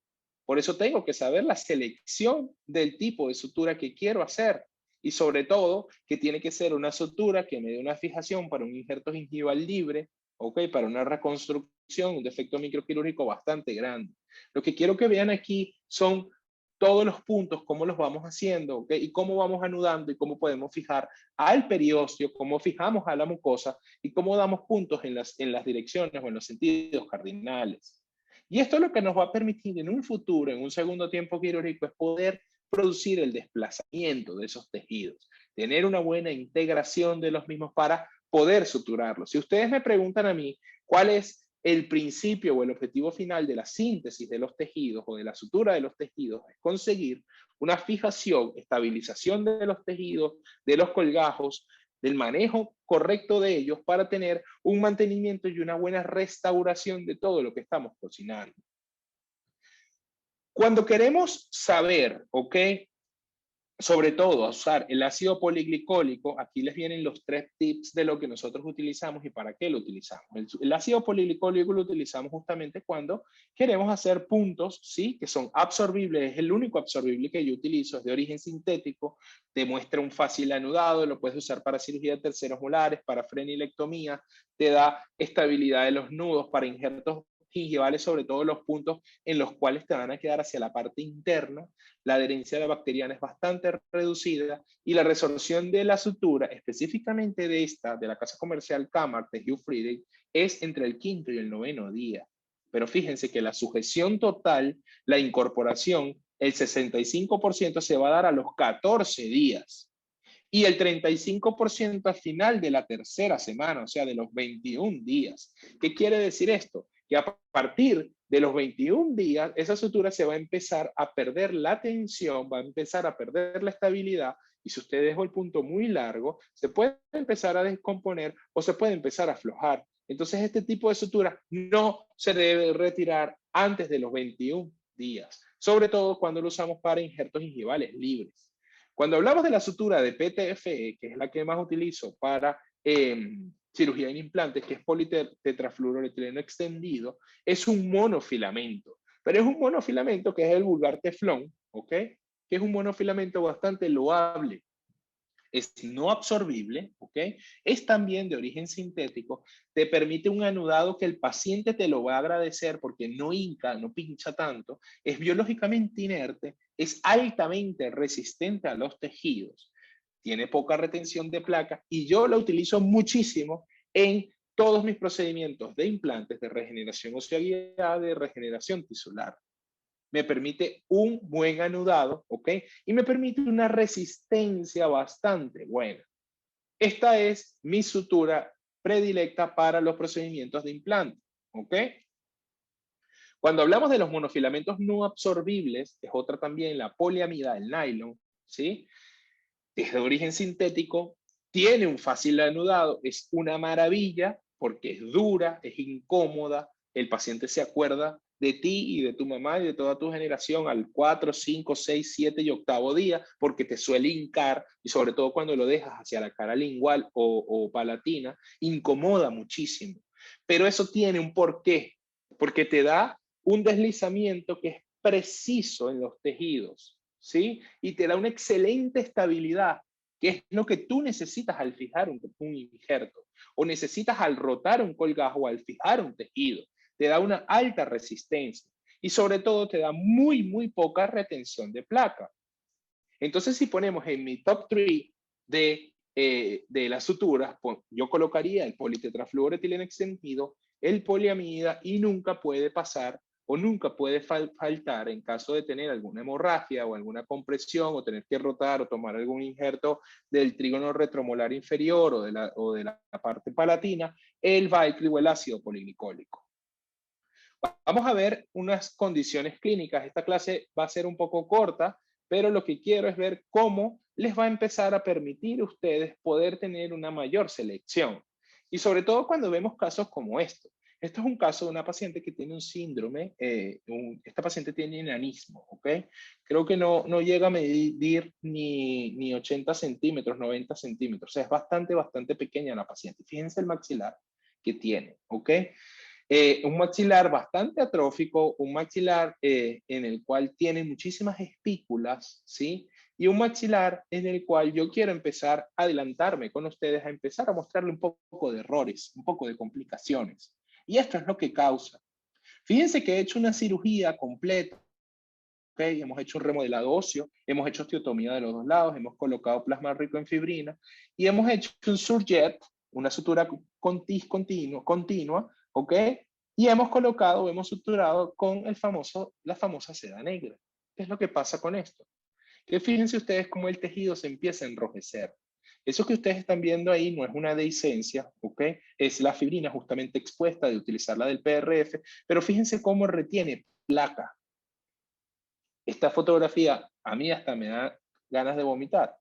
Speaker 1: Por eso tengo que saber la selección del tipo de sutura que quiero hacer. Y sobre todo, que tiene que ser una sutura que me dé una fijación para un injerto gingival libre, ¿ok? Para una reconstrucción, un defecto microquirúrgico bastante grande. Lo que quiero que vean aquí son todos los puntos, cómo los vamos haciendo, ¿ok? Y cómo vamos anudando y cómo podemos fijar al periósteo, cómo fijamos a la mucosa y cómo damos puntos en las direcciones o en los sentidos cardinales. Y esto es lo que nos va a permitir en un futuro, en un segundo tiempo quirúrgico, es poder producir el desplazamiento de esos tejidos, tener una buena integración de los mismos para poder suturarlos. Si ustedes me preguntan a mí cuál es el principio o el objetivo final de la síntesis de los tejidos o de la sutura de los tejidos, es conseguir una fijación, estabilización de los tejidos, de los colgajos, del manejo correcto de ellos para tener un mantenimiento y una buena restauración de todo lo que estamos cocinando. Cuando queremos saber, ¿ok? Sobre todo, usar el ácido poliglicólico, aquí les vienen los 3 tips de lo que nosotros utilizamos y para qué lo utilizamos. El ácido poliglicólico lo utilizamos justamente cuando queremos hacer puntos, ¿sí? Que son absorbibles, es el único absorbible que yo utilizo, es de origen sintético, te muestra un fácil anudado, lo puedes usar para cirugía de terceros molares, para frenilectomía, te da estabilidad de los nudos para injertos gingivales, sobre todo los puntos en los cuales te van a quedar hacia la parte interna. La adherencia de la bacteriana es bastante reducida y la resorción de la sutura, específicamente de esta, de la casa comercial Camart de Hugh Friedrich, es entre el 5º y el 9º día. Pero fíjense que la sujeción total, la incorporación, el 65% se va a dar a los 14 días y el 35% al final de la tercera semana, o sea, de los 21 días. ¿Qué quiere decir esto? Que a partir de los 21 días, esa sutura se va a empezar a perder la tensión, va a empezar a perder la estabilidad, y si usted dejó el punto muy largo, se puede empezar a descomponer o se puede empezar a aflojar. Entonces, este tipo de sutura no se debe retirar antes de los 21 días, sobre todo cuando lo usamos para injertos gingivales libres. Cuando hablamos de la sutura de PTFE, que es la que más utilizo para cirugía en implantes, que es politetrafluoroetileno extendido, es un monofilamento. Pero es un monofilamento que es el vulgar teflón, ¿ok? Que es un monofilamento bastante loable. Es no absorbible, ¿ok? Es también de origen sintético, te permite un anudado que el paciente te lo va a agradecer porque no hinca, no pincha tanto, es biológicamente inerte, es altamente resistente a los tejidos, tiene poca retención de placa y yo lo utilizo muchísimo en todos mis procedimientos de implantes, de regeneración ósea guiada, de regeneración tisular. Me permite un buen anudado, ¿ok? Y me permite una resistencia bastante buena. Esta es mi sutura predilecta para los procedimientos de implante, ¿ok? Cuando hablamos de los monofilamentos no absorbibles, es otra también la poliamida, el nylon, ¿sí? Es de origen sintético, tiene un fácil anudado, es una maravilla porque es dura, es incómoda, el paciente se acuerda de ti y de tu mamá y de toda tu generación al 4, 5, 6, 7 y 8º día, porque te suele hincar, y sobre todo cuando lo dejas hacia la cara lingual o palatina, incomoda muchísimo. Pero eso tiene un porqué, porque te da un deslizamiento que es preciso en los tejidos, ¿sí? Y te da una excelente estabilidad, que es lo que tú necesitas al fijar un injerto, o necesitas al rotar un colgajo o al fijar un tejido. Te da una alta resistencia y sobre todo te da muy poca retención de placa. Entonces, si ponemos en mi top 3 de las suturas, yo colocaría el politetrafluoroetileno extendido, el poliamida, y nunca puede pasar o nunca puede faltar, en caso de tener alguna hemorragia o alguna compresión o tener que rotar o tomar algún injerto del trígono retromolar inferior o de la parte palatina, el Vicryl o el ácido poliglicólico. Vamos a ver unas condiciones clínicas. Esta clase va a ser un poco corta, pero lo que quiero es ver cómo les va a empezar a permitir a ustedes poder tener una mayor selección. Y sobre todo cuando vemos casos como esto. Esto es un caso de una paciente que tiene un síndrome, esta paciente tiene enanismo, ¿ok? Creo que no llega a medir ni 80 centímetros, 90 centímetros. O sea, es bastante pequeña la paciente. Fíjense el maxilar que tiene, ¿ok? Un maxilar bastante atrófico, un maxilar en el cual tiene muchísimas espículas, ¿sí? Y un maxilar en el cual yo quiero empezar a adelantarme con ustedes, a empezar a mostrarle un poco de errores, un poco de complicaciones. Y esto es lo que causa. Fíjense que he hecho una cirugía completa, ¿ok? Hemos hecho un remodelado óseo, hemos hecho osteotomía de los dos lados, hemos colocado plasma rico en fibrina y hemos hecho un surjet, una sutura continua, ¿ok? Y hemos colocado, hemos suturado con la famosa seda negra. ¿Qué es lo que pasa con esto? Que fíjense ustedes cómo el tejido se empieza a enrojecer. Eso que ustedes están viendo ahí no es una dehiscencia, ¿ok? Es la fibrina justamente expuesta de utilizar la del PRF, pero fíjense cómo retiene placa. Esta fotografía a mí hasta me da ganas de vomitar,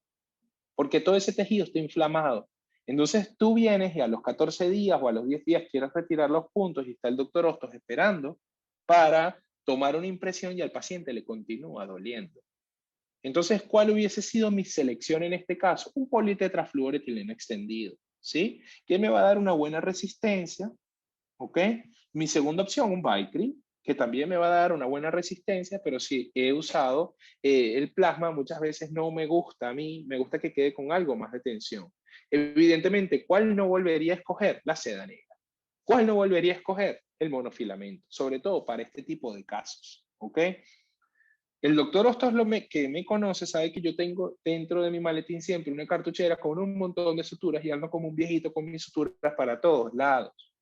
Speaker 1: porque todo ese tejido está inflamado. Entonces tú vienes y a los 14 días o a los 10 días quieres retirar los puntos y está el doctor Hostos esperando para tomar una impresión y al paciente le continúa doliendo. Entonces, ¿cuál hubiese sido mi selección en este caso? Un politetrafluoroetileno extendido, ¿sí? Que me va a dar una buena resistencia, ¿ok? Mi segunda opción, un Vicryl, que también me va a dar una buena resistencia, pero si he usado el plasma, muchas veces no me gusta a mí, me gusta que quede con algo más de tensión. Evidentemente, ¿cuál no volvería a escoger? La seda negra. ¿Cuál no volvería a escoger? El monofilamento, sobre todo para este tipo de casos, ¿ok? El doctor Hostos, que me conoce, sabe que yo tengo dentro de mi maletín siempre una cartuchera con un montón de suturas y ando como un viejito con mis suturas para todos lados.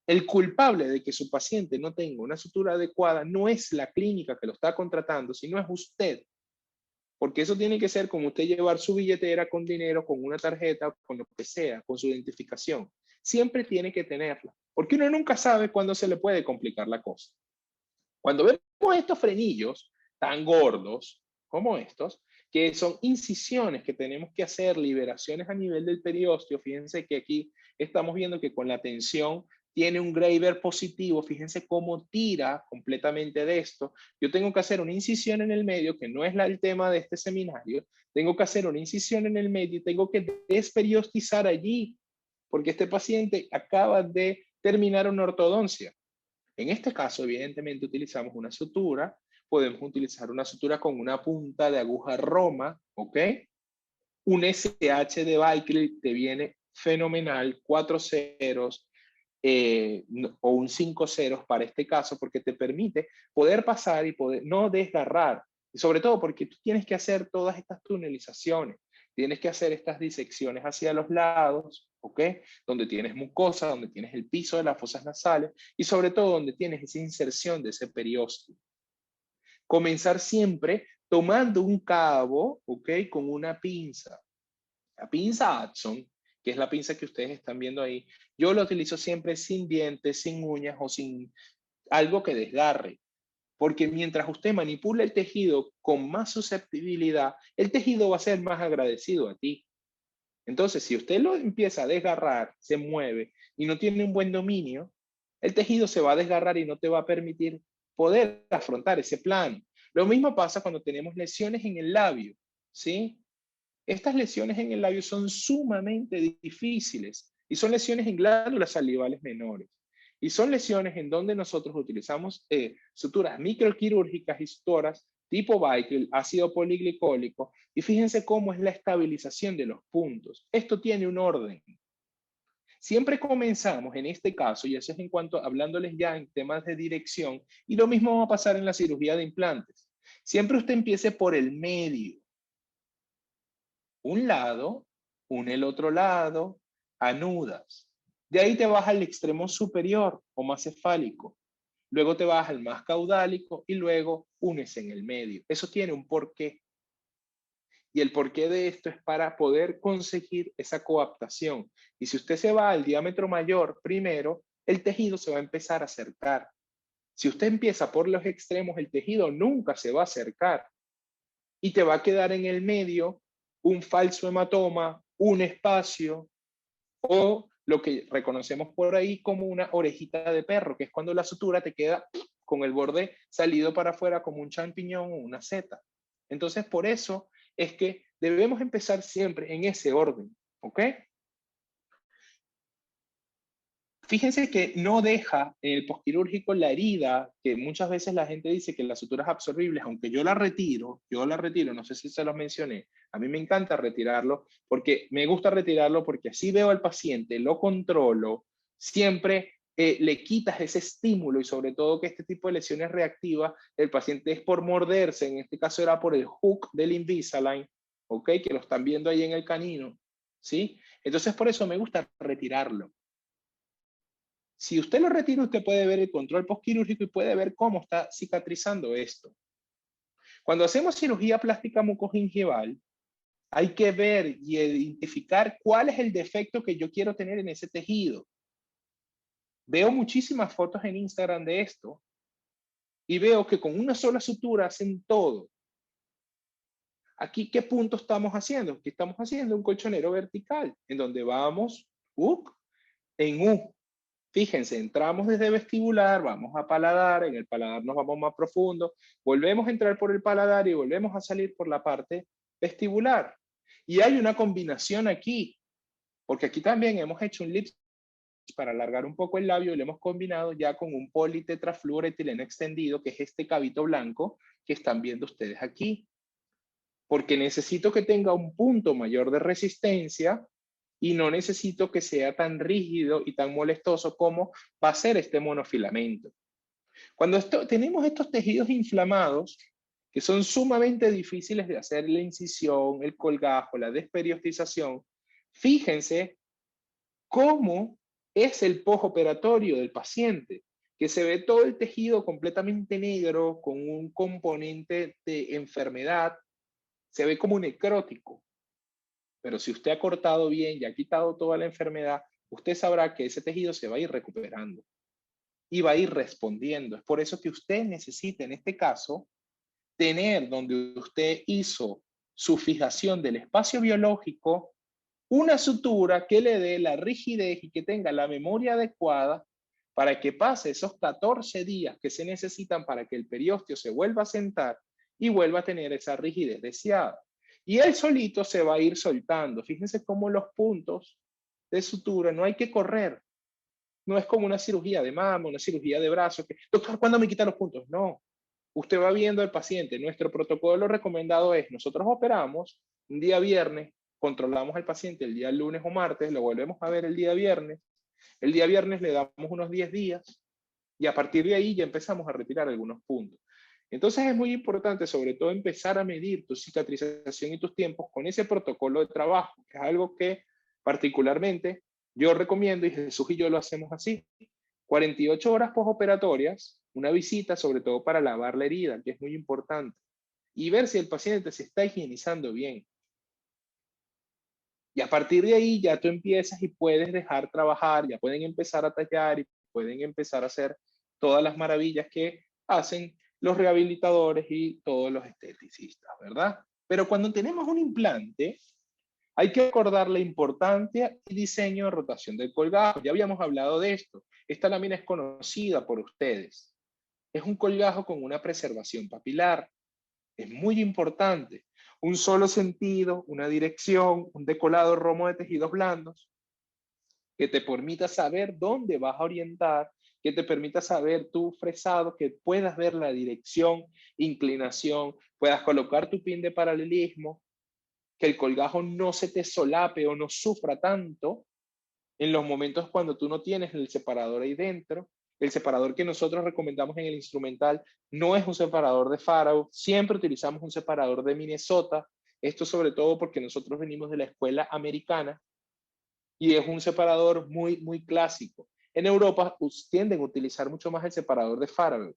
Speaker 1: El culpable de que su paciente no tenga una sutura adecuada no es la clínica que lo está contratando, sino es usted. Porque eso tiene que ser como usted llevar su billetera con dinero, con una tarjeta, con lo que sea, con su identificación. Siempre tiene que tenerla, porque uno nunca sabe cuándo se le puede complicar la cosa. Cuando vemos estos frenillos tan gordos como estos, que son incisiones que tenemos que hacer, liberaciones a nivel del periósteo, fíjense que aquí estamos viendo que con la tensión tiene un Graeber positivo, fíjense cómo tira completamente de esto. Yo tengo que hacer una incisión en el medio, que no es el tema de este seminario, tengo que hacer una incisión en el medio y tengo que desperiostizar allí, porque este paciente acaba de terminar una ortodoncia. En este caso, evidentemente, utilizamos una sutura. Podemos utilizar una sutura con una punta de aguja Roma, ¿ok? Un SH de Vicryl te viene fenomenal, 4 ceros o un 5 ceros para este caso, porque te permite poder pasar y poder no desgarrar. Y sobre todo porque tú tienes que hacer todas estas tunelizaciones, tienes que hacer estas disecciones hacia los lados, ¿ok? Donde tienes mucosa, donde tienes el piso de las fosas nasales y sobre todo donde tienes esa inserción de ese periósteo. Comenzar siempre tomando un cabo, ¿ok? Con una pinza. La pinza Hudson, que es la pinza que ustedes están viendo ahí, yo la utilizo siempre sin dientes, sin uñas o sin algo que desgarre. Porque mientras usted manipula el tejido con más susceptibilidad, el tejido va a ser más agradecido a ti. Entonces, si usted lo empieza a desgarrar, se mueve y no tiene un buen dominio, el tejido se va a desgarrar y no te va a permitir poder afrontar ese plan. Lo mismo pasa cuando tenemos lesiones en el labio, ¿sí? Estas lesiones en el labio son sumamente difíciles y son lesiones en glándulas salivales menores. Y son lesiones en donde nosotros utilizamos suturas microquirúrgicas y suturas tipo Bicryl, ácido poliglicólico, y fíjense cómo es la estabilización de los puntos. Esto tiene un orden. Siempre comenzamos en este caso, y eso es en cuanto hablándoles ya en temas de dirección, y lo mismo va a pasar en la cirugía de implantes. Siempre usted empiece por el medio. Un lado, une el otro lado, anudas. De ahí te vas al extremo superior o más cefálico. Luego te vas al más caudálico y luego unes en el medio. Eso tiene un porqué. Y el porqué de esto es para poder conseguir esa coaptación. Y si usted se va al diámetro mayor primero, el tejido se va a empezar a acercar. Si usted empieza por los extremos, el tejido nunca se va a acercar. Y te va a quedar en el medio un falso hematoma, un espacio, o lo que reconocemos por ahí como una orejita de perro, que es cuando la sutura te queda con el borde salido para afuera como un champiñón o una seta. Entonces, por eso es que debemos empezar siempre en ese orden, ¿ok? Fíjense que no deja en el posquirúrgico la herida, que muchas veces la gente dice que la sutura es absorbible, aunque yo la retiro, no sé si se los mencioné, a mí me encanta retirarlo, porque me gusta retirarlo porque así veo al paciente, lo controlo, siempre le quitas ese estímulo y sobre todo que este tipo de lesiones reactivas, el paciente es por morderse, en este caso era por el hook del Invisalign, ¿ok? Que lo están viendo ahí en el canino, ¿sí? Entonces por eso me gusta retirarlo. Si usted lo retira, usted puede ver el control postquirúrgico y puede ver cómo está cicatrizando esto. Cuando hacemos cirugía plástica mucogingival, hay que ver y identificar cuál es el defecto que yo quiero tener en ese tejido. Veo muchísimas fotos en Instagram de esto y veo que con una sola sutura hacen todo. Aquí, ¿qué punto estamos haciendo? Aquí estamos haciendo un colchonero vertical, en donde vamos en U. Fíjense, entramos desde vestibular, vamos a paladar, en el paladar nos vamos más profundo, volvemos a entrar por el paladar y volvemos a salir por la parte vestibular. Y hay una combinación aquí, porque aquí también hemos hecho un lips para alargar un poco el labio y lo hemos combinado ya con un politetrafluoretileno extendido, que es este cabito blanco que están viendo ustedes aquí. Porque necesito que tenga un punto mayor de resistencia y no necesito que sea tan rígido y tan molestoso como va a ser este monofilamento. Cuando tenemos estos tejidos inflamados, que son sumamente difíciles de hacer la incisión, el colgajo, la desperiostización, fíjense cómo es el postoperatorio del paciente, que se ve todo el tejido completamente negro con un componente de enfermedad, se ve como necrótico. Pero si usted ha cortado bien y ha quitado toda la enfermedad, usted sabrá que ese tejido se va a ir recuperando y va a ir respondiendo. Es por eso que usted necesita, en este caso, tener donde usted hizo su fijación del espacio biológico, una sutura que le dé la rigidez y que tenga la memoria adecuada para que pase esos 14 días que se necesitan para que el periósteo se vuelva a sentar y vuelva a tener esa rigidez deseada. Y él solito se va a ir soltando. Fíjense cómo los puntos de sutura no hay que correr. No es como una cirugía de mama, una cirugía de brazo. Que, doctor, ¿cuándo me quita los puntos? No. Usted va viendo al paciente. Nuestro protocolo recomendado es, nosotros operamos un día viernes, controlamos al paciente el día lunes o martes, lo volvemos a ver el día viernes. El día viernes le damos unos 10 días y a partir de ahí ya empezamos a retirar algunos puntos. Entonces es muy importante sobre todo empezar a medir tu cicatrización y tus tiempos con ese protocolo de trabajo, que es algo que particularmente yo recomiendo y Jesús y yo lo hacemos así. 48 horas postoperatorias, una visita sobre todo para lavar la herida, que es muy importante, y ver si el paciente se está higienizando bien. Y a partir de ahí ya tú empiezas y puedes dejar trabajar, ya pueden empezar a tallar y pueden empezar a hacer todas las maravillas que hacen los rehabilitadores y todos los esteticistas, ¿verdad? Pero cuando tenemos un implante, hay que recordar la importancia y diseño de rotación del colgajo. Ya habíamos hablado de esto. Esta lámina es conocida por ustedes. Es un colgajo con una preservación papilar. Es muy importante. Un solo sentido, una dirección, un decolado romo de tejidos blandos que te permita saber dónde vas a orientar que te permita saber tu fresado, que puedas ver la dirección, inclinación, puedas colocar tu pin de paralelismo, que el colgajo no se te solape o no sufra tanto en los momentos cuando tú no tienes el separador ahí dentro. El separador que nosotros recomendamos en el instrumental no es un separador de Farrow, siempre utilizamos un separador de Minnesota, esto sobre todo porque nosotros venimos de la escuela americana y es un separador muy clásico. En Europa tienden a utilizar mucho más el separador de Farrow.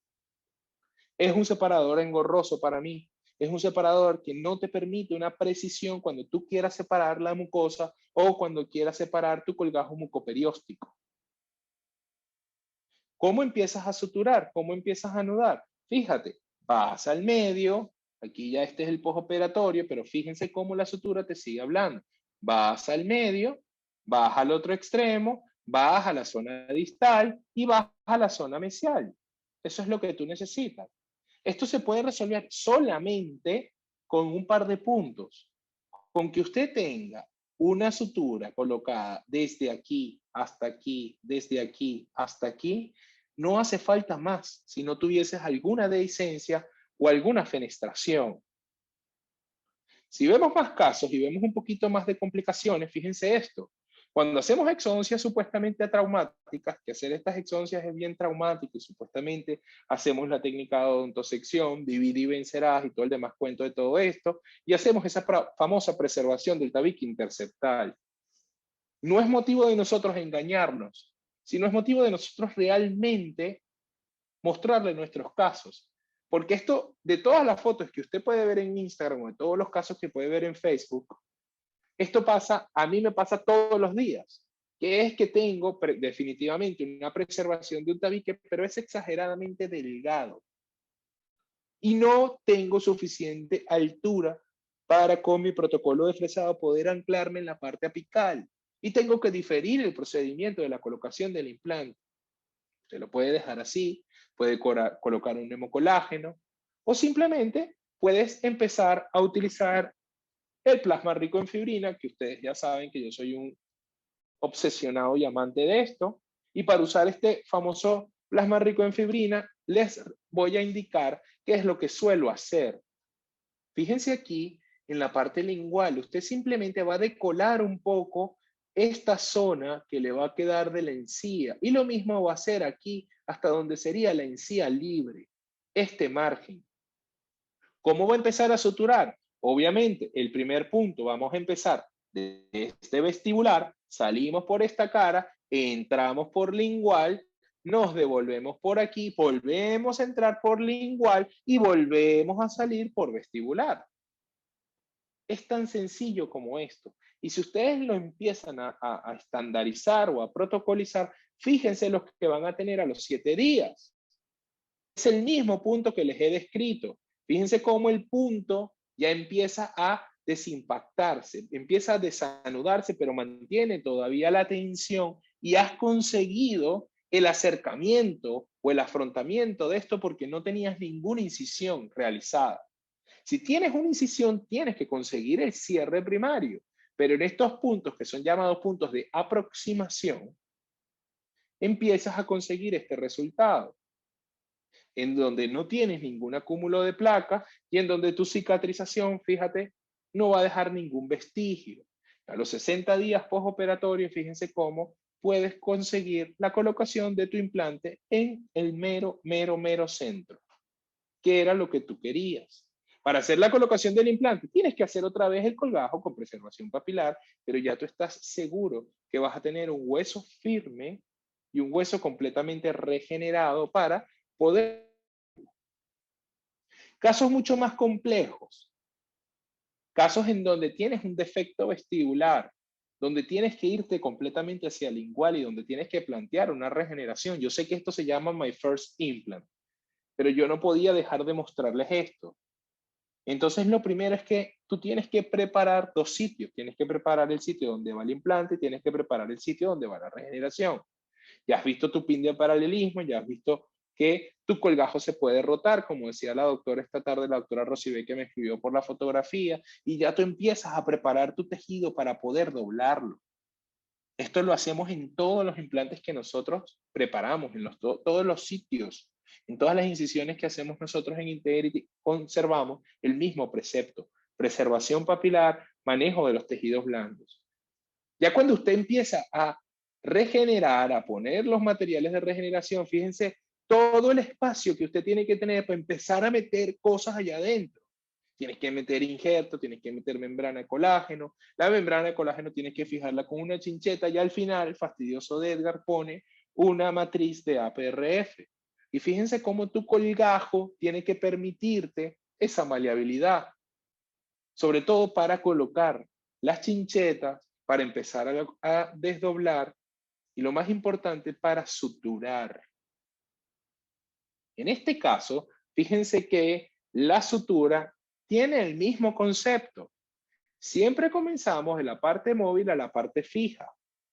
Speaker 1: Es un separador engorroso para mí. Es un separador que no te permite una precisión cuando tú quieras separar la mucosa o cuando quieras separar tu colgajo mucoperióstico. ¿Cómo empiezas a suturar? ¿Cómo empiezas a anudar? Fíjate, vas al medio, aquí ya este es el postoperatorio, pero fíjense cómo la sutura te sigue hablando. Vas al medio, vas al otro extremo, vas a la zona distal y vas a la zona mesial. Eso es lo que tú necesitas. Esto se puede resolver solamente con un par de puntos. Con que usted tenga una sutura colocada desde aquí hasta aquí, desde aquí hasta aquí, no hace falta más si no tuvieses alguna dehiscencia o alguna fenestración. Si vemos más casos y vemos un poquito más de complicaciones, fíjense esto. Cuando hacemos exoncias supuestamente traumáticas, que hacer estas exoncias es bien traumático y supuestamente hacemos la técnica de odontosección, divide y vencerás y todo el demás cuento de todo esto, y hacemos esa famosa preservación del tabique interceptal. No es motivo de nosotros engañarnos, sino es motivo de nosotros realmente mostrarle nuestros casos. Porque esto, de todas las fotos que usted puede ver en Instagram o de todos los casos que puede ver en Facebook, esto pasa, a mí me pasa todos los días, que es que tengo definitivamente una preservación de un tabique, pero es exageradamente delgado. Y no tengo suficiente altura para con mi protocolo de fresado poder anclarme en la parte apical. Y tengo que diferir el procedimiento de la colocación del implante. Se lo puede dejar así, puede colocar un hemocolágeno o simplemente puedes empezar a utilizar el plasma rico en fibrina, que ustedes ya saben que yo soy un obsesionado y amante de esto. Y para usar este famoso plasma rico en fibrina, les voy a indicar qué es lo que suelo hacer. Fíjense aquí en la parte lingual, usted simplemente va a decolar un poco esta zona que le va a quedar de la encía. Y lo mismo va a hacer aquí hasta donde sería la encía libre, este margen. ¿Cómo va a empezar a suturar? Obviamente, el primer punto, vamos a empezar de este vestibular, salimos por esta cara, entramos por lingual, nos devolvemos por aquí, volvemos a entrar por lingual y volvemos a salir por vestibular. Es tan sencillo como esto. Y si ustedes lo empiezan a estandarizar o a protocolizar, fíjense los que van a tener a los 7 días. Es el mismo punto que les he descrito. Fíjense cómo el punto ya empieza a desimpactarse, empieza a desanudarse, pero mantiene todavía la tensión y has conseguido el acercamiento o el afrontamiento de esto porque no tenías ninguna incisión realizada. Si tienes una incisión, tienes que conseguir el cierre primario, pero en estos puntos, que son llamados puntos de aproximación, empiezas a conseguir este resultado, en donde no tienes ningún acúmulo de placa y en donde tu cicatrización, fíjate, no va a dejar ningún vestigio. A los 60 días postoperatorio, fíjense cómo puedes conseguir la colocación de tu implante en el mero centro, que era lo que tú querías. Para hacer la colocación del implante, tienes que hacer otra vez el colgajo con preservación papilar, pero ya tú estás seguro que vas a tener un hueso firme y un hueso completamente regenerado para poder. Casos mucho más complejos, casos en donde tienes un defecto vestibular, donde tienes que irte completamente hacia el lingual y donde tienes que plantear una regeneración. Yo sé que esto se llama My First Implant, pero yo no podía dejar de mostrarles esto. Entonces, lo primero es que tú tienes que preparar 2 sitios. Tienes que preparar el sitio donde va el implante y tienes que preparar el sitio donde va la regeneración. Ya has visto tu pin de paralelismo, ya has visto que tu colgajo se puede rotar, como decía la doctora esta tarde, la doctora Rosibé, que me escribió por la fotografía, y ya tú empiezas a preparar tu tejido para poder doblarlo. Esto lo hacemos en todos los implantes que nosotros preparamos, en todos los sitios, en todas las incisiones que hacemos nosotros en Integrity, conservamos el mismo precepto: preservación papilar, manejo de los tejidos blandos. Ya cuando usted empieza a regenerar, a poner los materiales de regeneración, fíjense todo el espacio que usted tiene que tener para empezar a meter cosas allá adentro. Tienes que meter injerto, tienes que meter membrana de colágeno. La membrana de colágeno tienes que fijarla con una chincheta y al final el fastidioso de Edgar pone una matriz de APRF. Y fíjense cómo tu colgajo tiene que permitirte esa maleabilidad, sobre todo para colocar las chinchetas, para empezar a desdoblar y lo más importante, para suturar. En este caso, fíjense que la sutura tiene el mismo concepto. Siempre comenzamos de la parte móvil a la parte fija.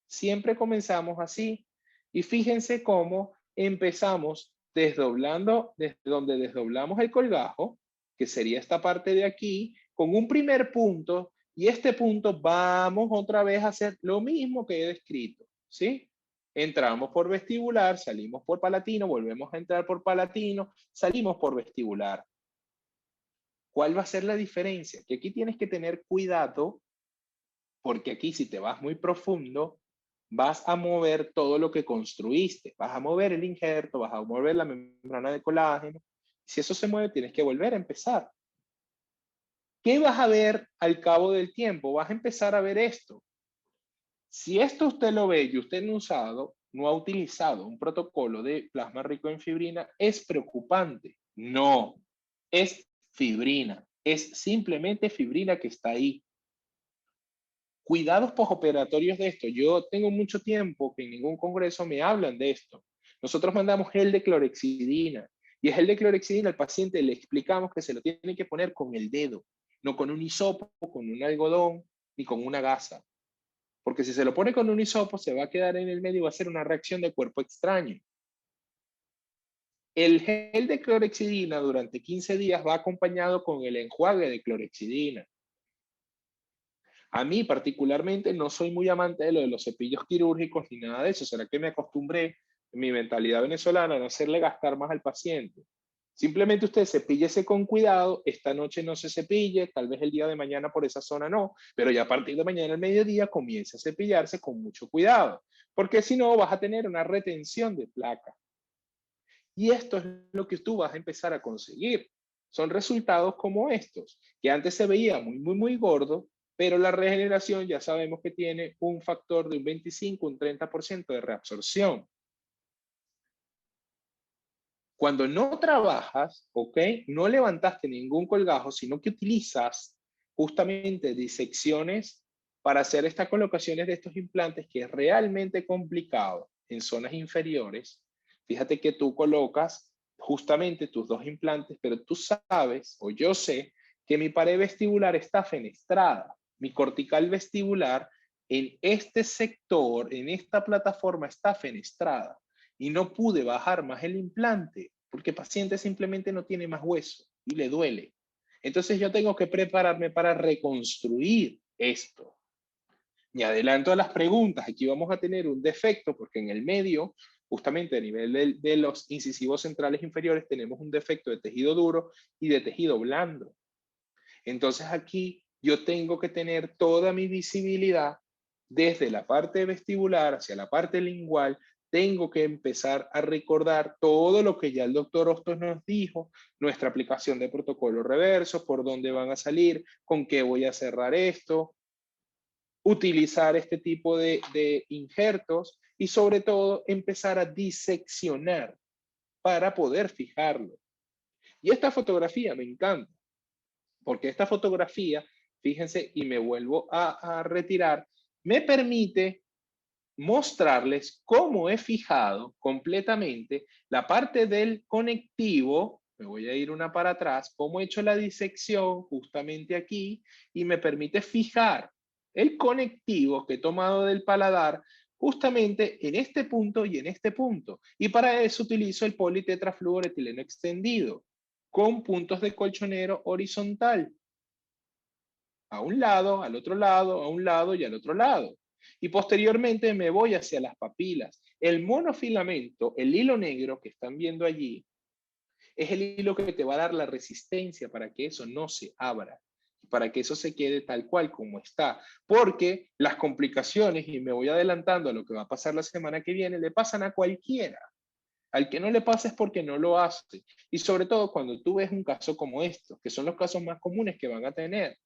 Speaker 1: Siempre comenzamos así. Y fíjense cómo empezamos desdoblando, desde donde desdoblamos el colgajo, que sería esta parte de aquí, con un primer punto, y este punto vamos otra vez a hacer lo mismo que he descrito, ¿sí? Entramos por vestibular, salimos por palatino, volvemos a entrar por palatino, salimos por vestibular. ¿Cuál va a ser la diferencia? Que aquí tienes que tener cuidado, porque aquí si te vas muy profundo, vas a mover todo lo que construiste. Vas a mover el injerto, vas a mover la membrana de colágeno. Si eso se mueve, tienes que volver a empezar. ¿Qué vas a ver al cabo del tiempo? Vas a empezar a ver esto. Si esto usted lo ve y usted no ha utilizado un protocolo de plasma rico en fibrina, es preocupante. No, es fibrina. Es simplemente fibrina que está ahí. Cuidados postoperatorios de esto. Yo tengo mucho tiempo que en ningún congreso me hablan de esto. Nosotros mandamos gel de clorexidina. Y el gel de clorexidina al paciente le explicamos que se lo tiene que poner con el dedo, no con un hisopo, con un algodón, ni con una gasa. Porque si se lo pone con un hisopo, se va a quedar en el medio y va a ser una reacción de cuerpo extraño. El gel de clorexidina durante 15 días va acompañado con el enjuague de clorexidina. A mí particularmente no soy muy amante de lo de los cepillos quirúrgicos ni nada de eso. ¿Será que me acostumbré en mi mentalidad venezolana a no hacerle gastar más al paciente? Simplemente usted cepíllese con cuidado, esta noche no se cepille, tal vez el día de mañana por esa zona no, pero ya a partir de mañana al mediodía comience a cepillarse con mucho cuidado, porque si no vas a tener una retención de placa. Y esto es lo que tú vas a empezar a conseguir. Son resultados como estos, que antes se veía muy gordo, pero la regeneración ya sabemos que tiene un factor de un 25, un 30% de reabsorción. Cuando no trabajas, ¿ok? No levantaste ningún colgajo, sino que utilizas justamente disecciones para hacer estas colocaciones de estos implantes, que es realmente complicado en zonas inferiores. Fíjate que tú colocas justamente tus dos implantes, pero tú sabes, o yo sé, que mi pared vestibular está fenestrada. Mi cortical vestibular en este sector, en esta plataforma, está fenestrada. Y no pude bajar más el implante porque el paciente simplemente no tiene más hueso y le duele. Entonces yo tengo que prepararme para reconstruir esto. Me adelanto a las preguntas. Aquí vamos a tener un defecto porque en el medio, justamente a nivel de los incisivos centrales inferiores, tenemos un defecto de tejido duro y de tejido blando. Entonces aquí yo tengo que tener toda mi visibilidad desde la parte vestibular hacia la parte lingual. Tengo que empezar a recordar todo lo que ya el doctor Hostos nos dijo, nuestra aplicación de protocolo reverso, por dónde van a salir, con qué voy a cerrar esto, utilizar este tipo de injertos y sobre todo empezar a diseccionar para poder fijarlo. Y esta fotografía me encanta, porque esta fotografía, fíjense, y me vuelvo a retirar, me permite mostrarles cómo he fijado completamente la parte del conectivo. Me voy a ir una para atrás, cómo he hecho la disección justamente aquí, y me permite fijar el conectivo que he tomado del paladar justamente en este punto y en este punto. Y para eso utilizo el politetrafluoretileno extendido con puntos de colchonero horizontal. A un lado, al otro lado, a un lado y al otro lado. Y posteriormente me voy hacia las papilas. El monofilamento, el hilo negro que están viendo allí, es el hilo que te va a dar la resistencia para que eso no se abra, para que eso se quede tal cual como está. Porque las complicaciones, y me voy adelantando a lo que va a pasar la semana que viene, le pasan a cualquiera. Al que no le pasa es porque no lo hace. Y sobre todo cuando tú ves un caso como esto, que son los casos más comunes que van a tener.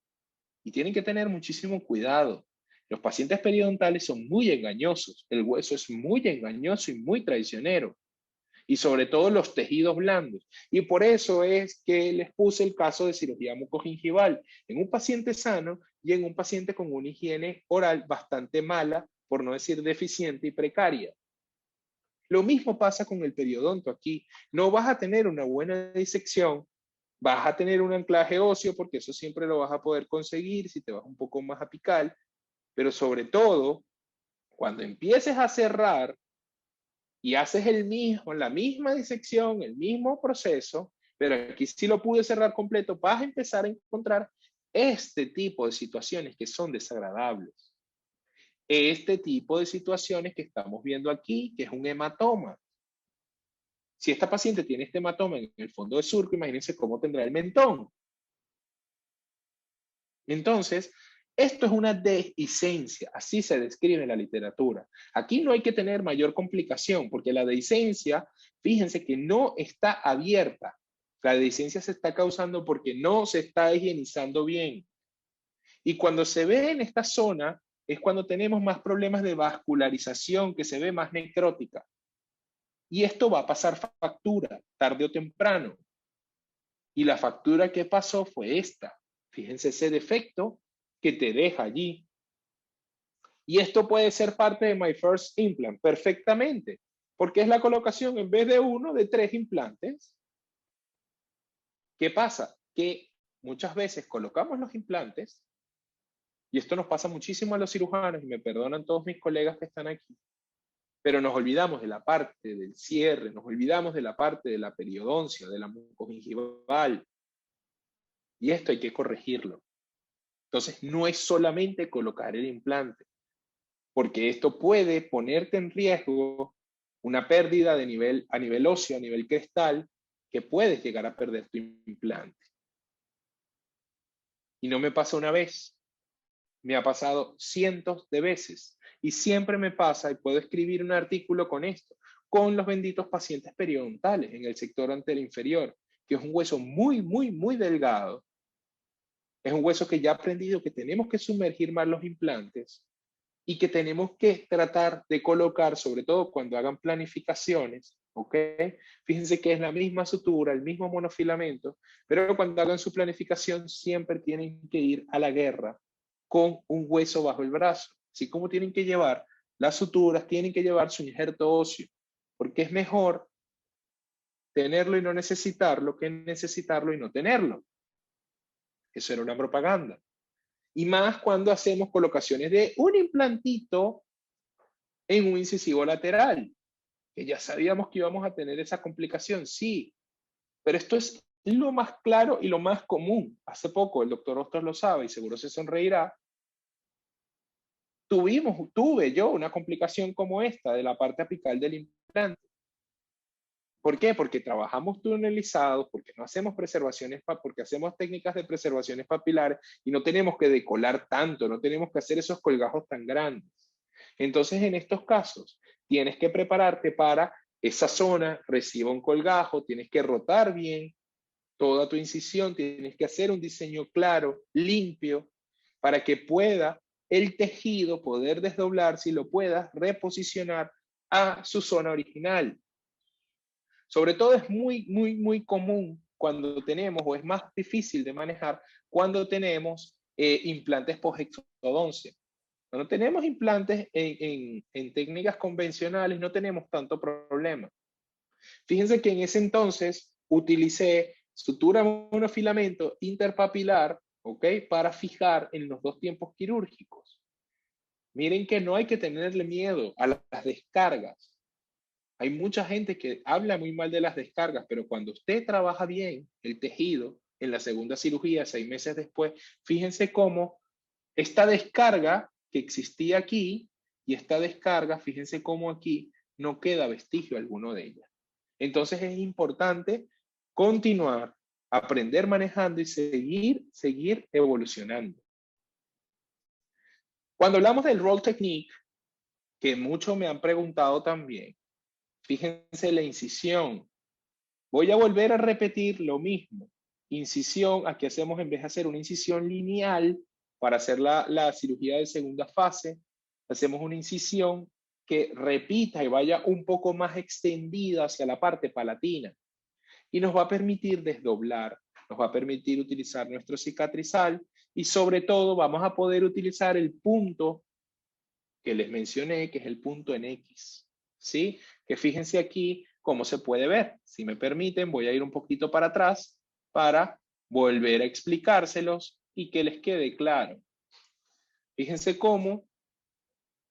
Speaker 1: Y tienen que tener muchísimo cuidado. Los pacientes periodontales son muy engañosos. El hueso es muy engañoso y muy traicionero. Y sobre todo los tejidos blandos. Y por eso es que les puse el caso de cirugía mucogingival en un paciente sano y en un paciente con una higiene oral bastante mala, por no decir deficiente y precaria. Lo mismo pasa con el periodonto aquí. No vas a tener una buena disección, vas a tener un anclaje óseo, porque eso siempre lo vas a poder conseguir si te vas un poco más apical, pero sobre todo, cuando empieces a cerrar y haces la misma disección, el mismo proceso, pero aquí sí lo pude cerrar completo, vas a empezar a encontrar este tipo de situaciones que son desagradables. Este tipo de situaciones que estamos viendo aquí, que es un hematoma. Si esta paciente tiene este hematoma en el fondo del surco, imagínense cómo tendrá el mentón. Entonces, esto es una dehiscencia, así se describe en la literatura. Aquí no hay que tener mayor complicación, porque la dehiscencia, fíjense que no está abierta. La dehiscencia se está causando porque no se está higienizando bien. Y cuando se ve en esta zona, es cuando tenemos más problemas de vascularización, que se ve más necrótica. Y esto va a pasar factura, tarde o temprano. Y la factura que pasó fue esta. Fíjense ese defecto que te deja allí. Y esto puede ser parte de My First Implant perfectamente, porque es la colocación en vez de uno de 3 implantes. ¿Qué pasa? Que muchas veces colocamos los implantes, y esto nos pasa muchísimo a los cirujanos, y me perdonan todos mis colegas que están aquí, pero nos olvidamos de la parte del cierre, nos olvidamos de la parte de la periodoncia, de la mucogingival, y esto hay que corregirlo. Entonces, no es solamente colocar el implante, porque esto puede ponerte en riesgo una pérdida de nivel, a nivel óseo, a nivel crestal, que puedes llegar a perder tu implante. Y no me pasa una vez, me ha pasado cientos de veces. Y siempre me pasa, y puedo escribir un artículo con esto, con los benditos pacientes periodontales en el sector anteroinferior, que es un hueso muy, muy, muy delgado. Es un hueso que ya he aprendido que tenemos que sumergir más los implantes y que tenemos que tratar de colocar, sobre todo cuando hagan planificaciones, ¿ok? Fíjense que es la misma sutura, el mismo monofilamento, pero cuando hagan su planificación siempre tienen que ir a la guerra con un hueso bajo el brazo. Así como tienen que llevar las suturas, tienen que llevar su injerto óseo, porque es mejor tenerlo y no necesitarlo que necesitarlo y no tenerlo. Eso era una propaganda. Y más cuando hacemos colocaciones de un implantito en un incisivo lateral, que ya sabíamos que íbamos a tener esa complicación, sí, pero esto es lo más claro y lo más común. Hace poco, el doctor Hostos lo sabe y seguro se sonreirá, tuve yo una complicación como esta de la parte apical del implante. ¿Por qué? Porque trabajamos tunelizados, porque no hacemos preservaciones, porque hacemos técnicas de preservaciones papilares y no tenemos que decolar tanto, no tenemos que hacer esos colgajos tan grandes. Entonces, en estos casos, tienes que prepararte para esa zona, reciba un colgajo, tienes que rotar bien toda tu incisión, tienes que hacer un diseño claro, limpio, para que pueda el tejido poder desdoblarse y lo puedas reposicionar a su zona original. Sobre todo es muy, muy, muy común cuando tenemos, o es más difícil de manejar, cuando tenemos implantes post-exodoncia. Cuando tenemos implantes en técnicas convencionales no tenemos tanto problema. Fíjense que en ese entonces utilicé sutura monofilamento interpapilar, ¿ok? Para fijar en los 2 tiempos quirúrgicos. Miren que no hay que tenerle miedo a las descargas. Hay mucha gente que habla muy mal de las descargas, pero cuando usted trabaja bien el tejido en la segunda cirugía, 6 meses después, fíjense cómo esta descarga que existía aquí y esta descarga, fíjense cómo aquí no queda vestigio alguno de ella. Entonces es importante continuar, aprender manejando y seguir evolucionando. Cuando hablamos del roll technique, que muchos me han preguntado también, fíjense la incisión. Voy a volver a repetir lo mismo. Incisión, aquí hacemos, en vez de hacer una incisión lineal para hacer la cirugía de segunda fase, hacemos una incisión que repita y vaya un poco más extendida hacia la parte palatina. Y nos va a permitir desdoblar, nos va a permitir utilizar nuestro cicatrizal y sobre todo vamos a poder utilizar el punto que les mencioné, que es el punto en X. ¿Sí? Que fíjense aquí cómo se puede ver. Si me permiten, voy a ir un poquito para atrás para volver a explicárselos y que les quede claro. Fíjense cómo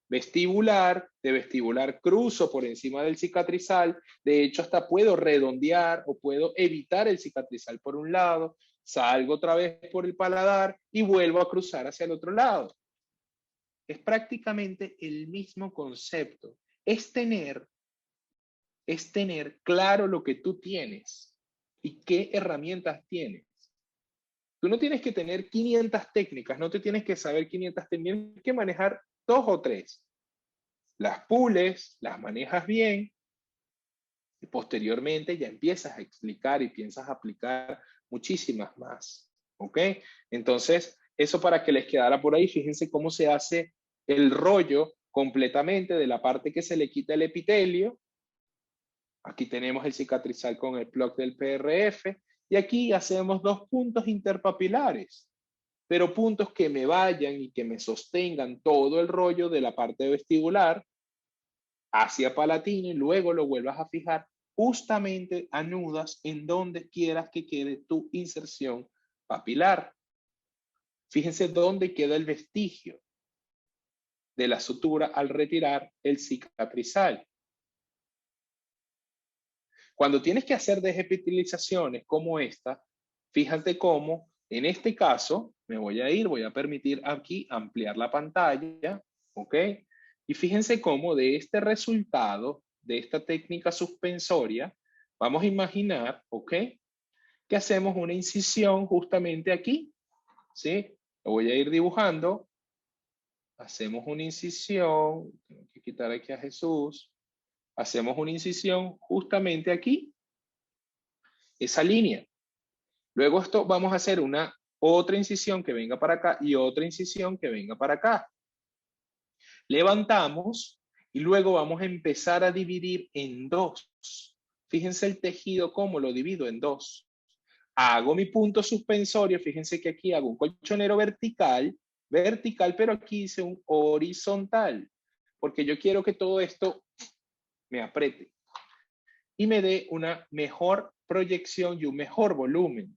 Speaker 1: vestibular, de vestibular cruzo por encima del cicatrizal, de hecho hasta puedo redondear o puedo evitar el cicatrizal por un lado, salgo otra vez por el paladar y vuelvo a cruzar hacia el otro lado. Es prácticamente el mismo concepto. Es tener claro lo que tú tienes y qué herramientas tienes. Tú no tienes que tener 500 técnicas, no te tienes que saber 500, tienes que manejar 2 o 3. Las pules, las manejas bien y posteriormente ya empiezas a explicar y piensas aplicar muchísimas más. ¿Ok? Entonces, eso para que les quedara por ahí, fíjense cómo se hace el rollo completamente de la parte que se le quita el epitelio. Aquí tenemos el cicatrizal con el plug del PRF y aquí hacemos 2 puntos interpapilares, pero puntos que me vayan y que me sostengan todo el rollo de la parte vestibular hacia palatino y luego lo vuelvas a fijar justamente, anudas en donde quieras que quede tu inserción papilar. Fíjense dónde queda el vestigio de la sutura al retirar el cicatrizal. Cuando tienes que hacer desepitelizaciones como esta, fíjate cómo, en este caso, voy a permitir aquí ampliar la pantalla, ¿ok? Y fíjense cómo de este resultado, de esta técnica suspensoria, vamos a imaginar, ¿ok? Que hacemos una incisión justamente aquí, ¿sí? Lo voy a ir dibujando. Hacemos una incisión, tengo que quitar aquí a Jesús. Hacemos una incisión justamente aquí, esa línea. Luego esto vamos a hacer otra incisión que venga para acá y otra incisión que venga para acá. Levantamos y luego vamos a empezar a dividir en 2. Fíjense el tejido cómo lo divido en 2. Hago mi punto suspensorio, fíjense que aquí hago un colchonero vertical, pero aquí hice un horizontal, porque yo quiero que todo esto me apriete y me dé una mejor proyección y un mejor volumen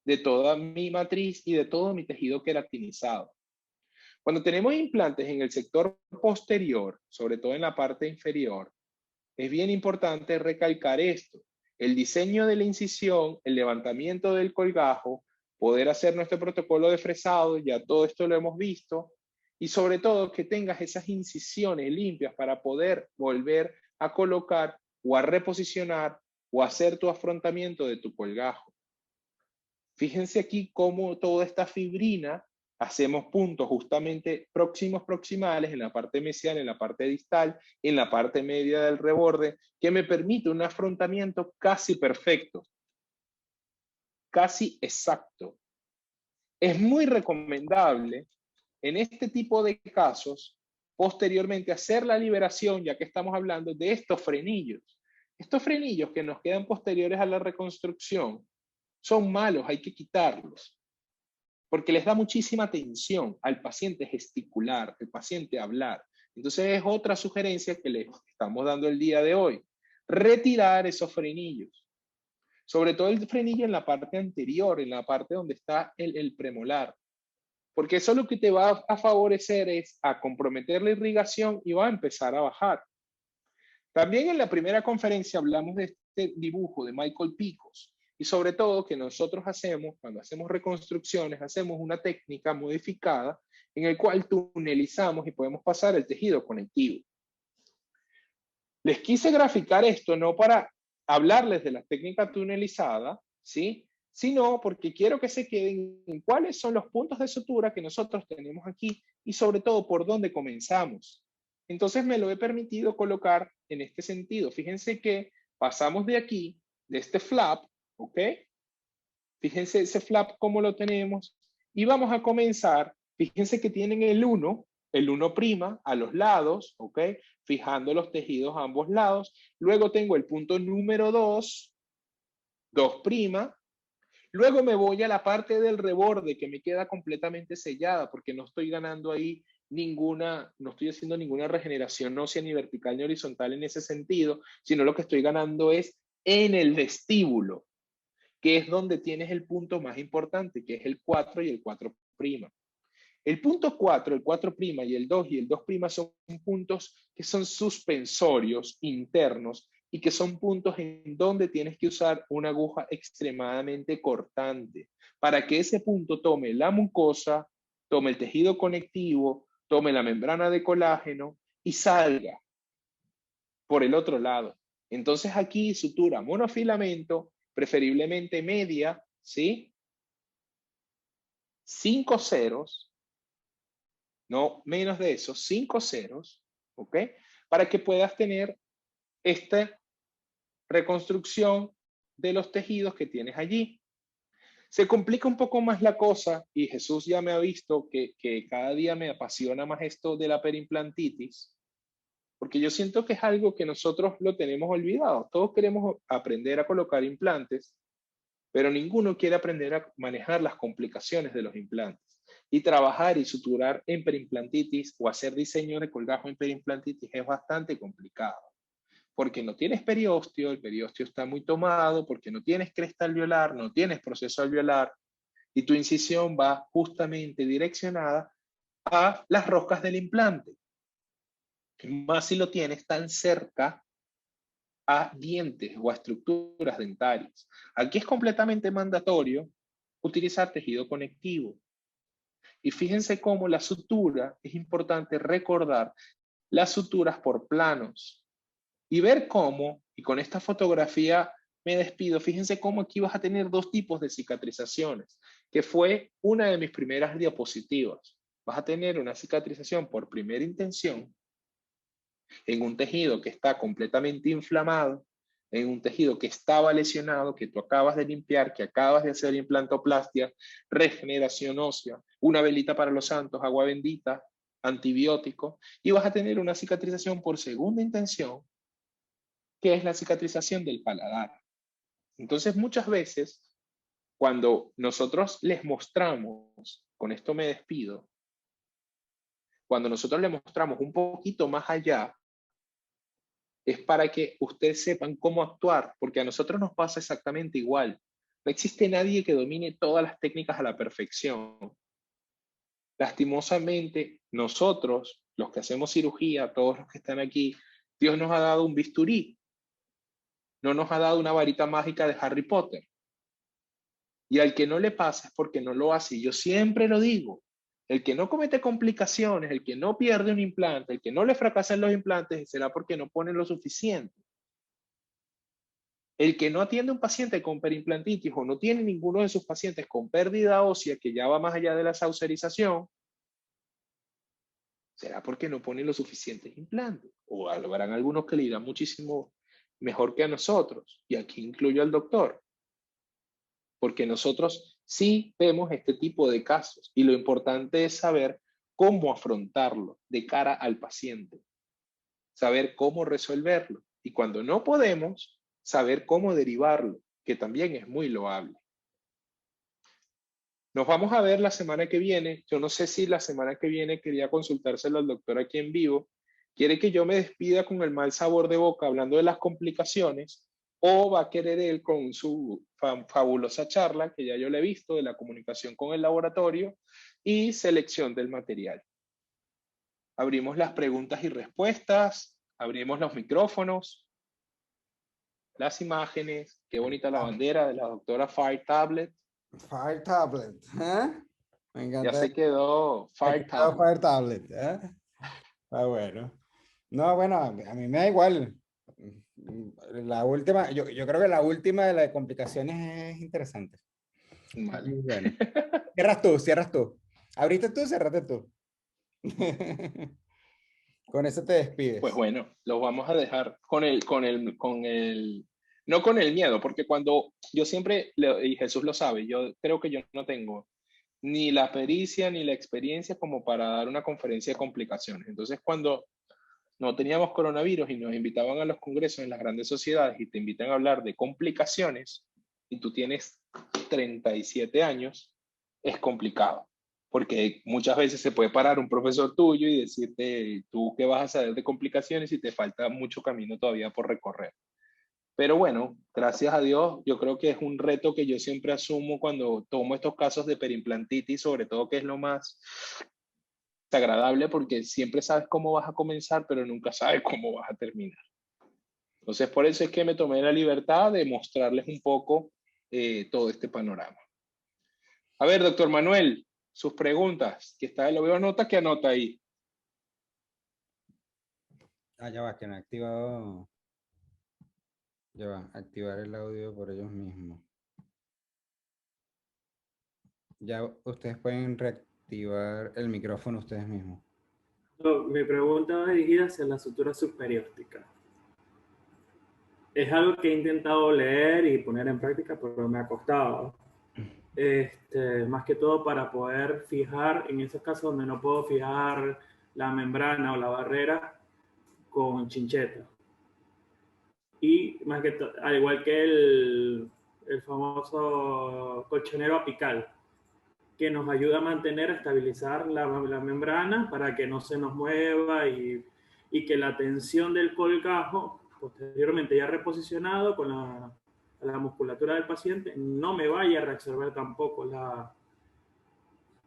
Speaker 1: de toda mi matriz y de todo mi tejido queratinizado. Cuando tenemos implantes en el sector posterior, sobre todo en la parte inferior, es bien importante recalcar esto. El diseño de la incisión, el levantamiento del colgajo, poder hacer nuestro protocolo de fresado, ya todo esto lo hemos visto, y sobre todo que tengas esas incisiones limpias para poder volver a colocar o a reposicionar o hacer tu afrontamiento de tu colgajo. Fíjense aquí cómo toda esta fibrina hacemos puntos justamente proximales en la parte mesial, en la parte distal, en la parte media del reborde, que me permite un afrontamiento casi perfecto, casi exacto. Es muy recomendable en este tipo de casos posteriormente hacer la liberación, ya que estamos hablando de estos frenillos. Estos frenillos que nos quedan posteriores a la reconstrucción son malos, hay que quitarlos, porque les da muchísima tensión al paciente gesticular, al paciente hablar. Entonces es otra sugerencia que les estamos dando el día de hoy. Retirar esos frenillos. Sobre todo el frenillo en la parte anterior, en la parte donde está el premolar. Porque eso lo que te va a favorecer es a comprometer la irrigación y va a empezar a bajar. También en la primera conferencia hablamos de este dibujo de Michael Picos y sobre todo que nosotros hacemos, cuando hacemos reconstrucciones, hacemos una técnica modificada en el cual tunelizamos y podemos pasar el tejido conectivo. Les quise graficar esto no para hablarles de la técnica tunelizada, ¿sí?, sino porque quiero que se queden en cuáles son los puntos de sutura que nosotros tenemos aquí y sobre todo por dónde comenzamos. Entonces me lo he permitido colocar en este sentido. Fíjense que pasamos de aquí, de este flap, ¿ok? Fíjense ese flap cómo lo tenemos y vamos a comenzar. Fíjense que tienen el 1 prima a los lados, ¿ok? Fijando los tejidos a ambos lados. Luego tengo el punto número 2, 2 prima. Luego me voy a la parte del reborde que me queda completamente sellada porque no estoy ganando ahí no estoy haciendo ninguna regeneración ósea ni vertical ni horizontal en ese sentido, sino lo que estoy ganando es en el vestíbulo, que es donde tienes el punto más importante, que es el 4 y el 4 prima. El punto 4, el 4' y el 2 y el 2' son puntos que son suspensorios internos y que son puntos en donde tienes que usar una aguja extremadamente cortante para que ese punto tome la mucosa, tome el tejido conectivo, tome la membrana de colágeno y salga por el otro lado. Entonces aquí sutura monofilamento, preferiblemente media, ¿sí? 5 ceros, no menos de eso, 5 ceros, ¿ok? Para que puedas tener esta reconstrucción de los tejidos que tienes allí. Se complica un poco más la cosa y Jesús ya me ha visto que cada día me apasiona más esto de la perimplantitis, porque yo siento que es algo que nosotros lo tenemos olvidado. Todos queremos aprender a colocar implantes, pero ninguno quiere aprender a manejar las complicaciones de los implantes. Y trabajar y suturar en perimplantitis o hacer diseño de colgajo en perimplantitis es bastante complicado. Porque no tienes periósteo, el periósteo está muy tomado, porque no tienes cresta alveolar, no tienes proceso alveolar, y tu incisión va justamente direccionada a las roscas del implante. Más si lo tienes tan cerca a dientes o a estructuras dentarias. Aquí es completamente mandatorio utilizar tejido conectivo. Y fíjense cómo la sutura, es importante recordar las suturas por planos y ver cómo, y con esta fotografía me despido, fíjense cómo aquí vas a tener dos tipos de cicatrizaciones, que fue una de mis primeras diapositivas. Vas a tener una cicatrización por primera intención en un tejido que está completamente inflamado, en un tejido que estaba lesionado, que tú acabas de limpiar, que acabas de hacer implantoplastia, regeneración ósea, una velita para los santos, agua bendita, antibiótico, y vas a tener una cicatrización por segunda intención, que es la cicatrización del paladar. Entonces, muchas veces, cuando nosotros les mostramos, con esto me despido, cuando nosotros les mostramos un poquito más allá, es para que ustedes sepan cómo actuar, porque a nosotros nos pasa exactamente igual. No existe nadie que domine todas las técnicas a la perfección. Lastimosamente, nosotros, los que hacemos cirugía, todos los que están aquí, Dios nos ha dado un bisturí. No nos ha dado una varita mágica de Harry Potter. Y al que no le pasa es porque no lo hace. Yo siempre lo digo. El que no comete complicaciones, el que no pierde un implante, el que no le fracasan los implantes, será porque no pone lo suficiente. El que no atiende a un paciente con perimplantitis o no tiene ninguno de sus pacientes con pérdida ósea que ya va más allá de la saucerización, será porque no pone los suficientes implantes. O habrán algunos que le irán muchísimo mejor que a nosotros. Y aquí incluyo al doctor. Porque nosotros sí vemos este tipo de casos y lo importante es saber cómo afrontarlo de cara al paciente, saber cómo resolverlo y cuando no podemos, saber cómo derivarlo, que también es muy loable. Nos vamos a ver la semana que viene. Yo no sé si la semana que viene quería consultárselo al doctor aquí en vivo. ¿Quiere que yo me despida con el mal sabor de boca hablando de las complicaciones? ¿O va a querer él con su fabulosa charla, que ya yo le he visto, de la comunicación con el laboratorio y selección del material? Abrimos las preguntas y respuestas, abrimos los micrófonos, las imágenes. Qué bonita la bandera de la doctora Fire Tablet.
Speaker 2: Fire Tablet, ¿eh? Me
Speaker 1: Ya
Speaker 2: encanta.
Speaker 1: se quedó
Speaker 2: Me
Speaker 1: Fire
Speaker 2: quedó
Speaker 1: Tablet.
Speaker 2: Fire Tablet. ¿Eh? Ah, bueno. No, bueno, a mí me da igual. La última, yo creo que la última de las complicaciones es interesante.
Speaker 1: Vale.
Speaker 2: Muy bueno. Cierras tú, cierras tú. Abriste tú, cerraste tú. Con eso te
Speaker 1: Pues
Speaker 2: despides.
Speaker 1: bueno, los vamos a dejar no con el miedo, porque cuando yo siempre, y Jesús lo sabe, yo creo que yo no tengo ni la pericia ni la experiencia como para dar una conferencia de complicaciones. Entonces, cuando no teníamos coronavirus y nos invitaban a los congresos en las grandes sociedades y te invitan a hablar de complicaciones y tú tienes 37 años, es complicado. Porque muchas veces se puede parar un profesor tuyo y decirte, tú qué vas a saber de complicaciones y te falta mucho camino todavía por recorrer. Pero bueno, gracias a Dios, yo creo que es un reto que yo siempre asumo cuando tomo estos casos de perimplantitis, sobre todo que es lo más agradable porque siempre sabes cómo vas a comenzar, pero nunca sabes cómo vas a terminar. Entonces, por eso es que me tomé la libertad de mostrarles un poco todo este panorama. A ver, doctor Manuel, sus preguntas, que está, lo veo anota que anota ahí.
Speaker 2: Ah, ya va, que no he activado. Ya va, activar el audio por ellos mismos. Ya ustedes pueden reactivar el micrófono ustedes mismos.
Speaker 3: No, mi pregunta va dirigida hacia la sutura subperióstica. Es algo que he intentado leer y poner en práctica, pero me ha costado. Más que todo para poder fijar, en esos casos donde no puedo fijar la membrana o la barrera con chincheta. Y más que todo, al igual que el famoso colchonero apical, que nos ayuda a mantener, a estabilizar la membrana para que no se nos mueva y que la tensión del colgajo, posteriormente ya reposicionado con la musculatura del paciente, no me vaya a reabsorber tampoco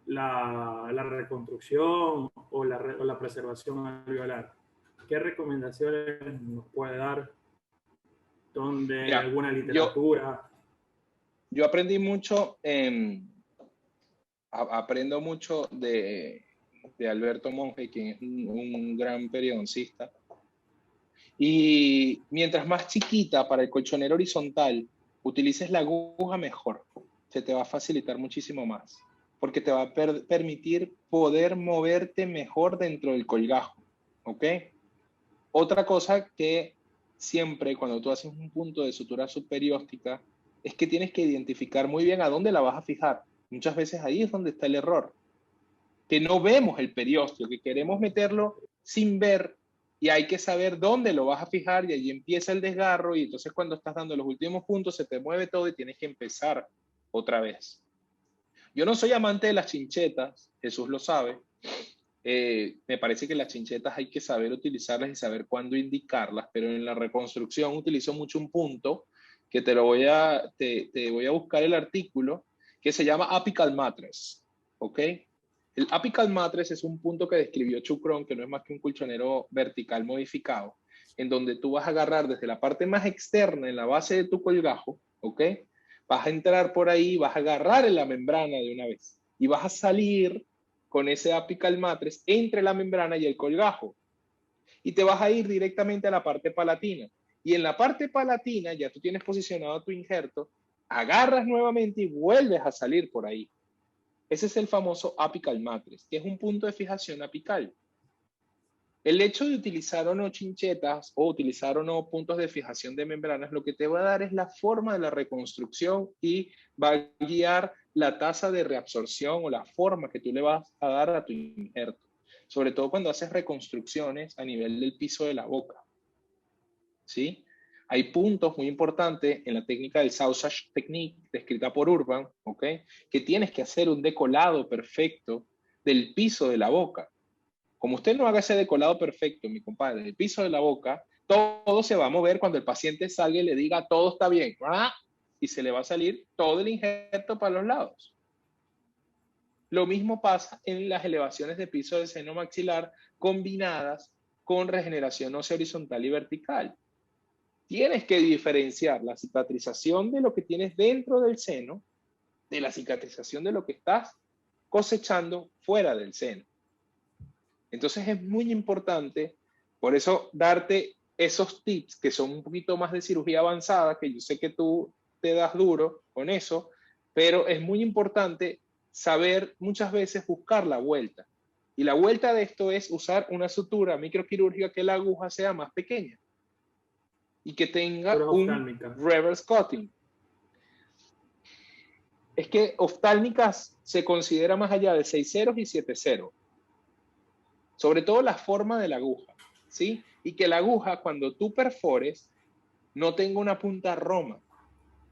Speaker 3: la reconstrucción o la preservación alveolar. ¿Qué recomendaciones nos puede dar? ¿Donde
Speaker 1: Mira,
Speaker 3: alguna literatura?
Speaker 1: yo aprendí mucho, aprendo mucho de Alberto Monge, quien es un gran periodoncista. Y mientras más chiquita para el colchonero horizontal utilices la aguja, mejor. Se te va a facilitar muchísimo más, porque te va a permitir poder moverte mejor dentro del colgajo. ¿Ok? Otra cosa que siempre cuando tú haces un punto de sutura subperióstica es que tienes que identificar muy bien a dónde la vas a fijar. Muchas veces ahí es donde está el error, que no vemos el periósteo, que queremos meterlo sin ver y hay que saber dónde lo vas a fijar y ahí empieza el desgarro y entonces cuando estás dando los últimos puntos se te mueve todo y tienes que empezar otra vez. Yo no soy amante de las chinchetas, Jesús lo sabe. Me parece que las chinchetas hay que saber utilizarlas y saber cuándo indicarlas, pero en la reconstrucción utilizo mucho un punto que te voy a buscar el artículo que se llama apical mattress, ¿ok? El apical mattress es un punto que describió Chucron, que no es más que un colchonero vertical modificado, en donde tú vas a agarrar desde la parte más externa en la base de tu colgajo, ¿ok? Vas a entrar por ahí, vas a agarrar en la membrana de una vez y vas a salir con ese apical mattress entre la membrana y el colgajo. Y te vas a ir directamente a la parte palatina. Y en la parte palatina ya tú tienes posicionado tu injerto, agarras nuevamente y vuelves a salir por ahí. Ese es el famoso apical mattress, que es un punto de fijación apical. El hecho de utilizar o no chinchetas o utilizar o no puntos de fijación de membranas, lo que te va a dar es la forma de la reconstrucción y va a guiar la tasa de reabsorción o la forma que tú le vas a dar a tu injerto. Sobre todo cuando haces reconstrucciones a nivel del piso de la boca. ¿Sí? Hay puntos muy importantes en la técnica del sausage technique, descrita por Urban, ¿ok? Que tienes que hacer un decolado perfecto del piso de la boca. Como usted no haga ese decolado perfecto, mi compadre, del piso de la boca, todo se va a mover cuando el paciente salga y le diga todo está bien. Y se le va a salir todo el injerto para los lados. Lo mismo pasa en las elevaciones de piso del seno maxilar combinadas con regeneración ósea horizontal y vertical. Tienes que diferenciar la cicatrización de lo que tienes dentro del seno de la cicatrización de lo que estás cosechando fuera del seno. Entonces es muy importante, por eso darte esos tips que son un poquito más de cirugía avanzada, que yo sé que tú te das duro con eso, pero es muy importante saber muchas veces buscar la vuelta. Y la vuelta de esto es usar una sutura microquirúrgica que la aguja sea más pequeña y que tenga un reverse cutting. Es que oftálmicas se considera más allá de 6 ceros y 7 ceros. Sobre todo la forma de la aguja, ¿sí? Y que la aguja, cuando tú perfores, no tenga una punta roma,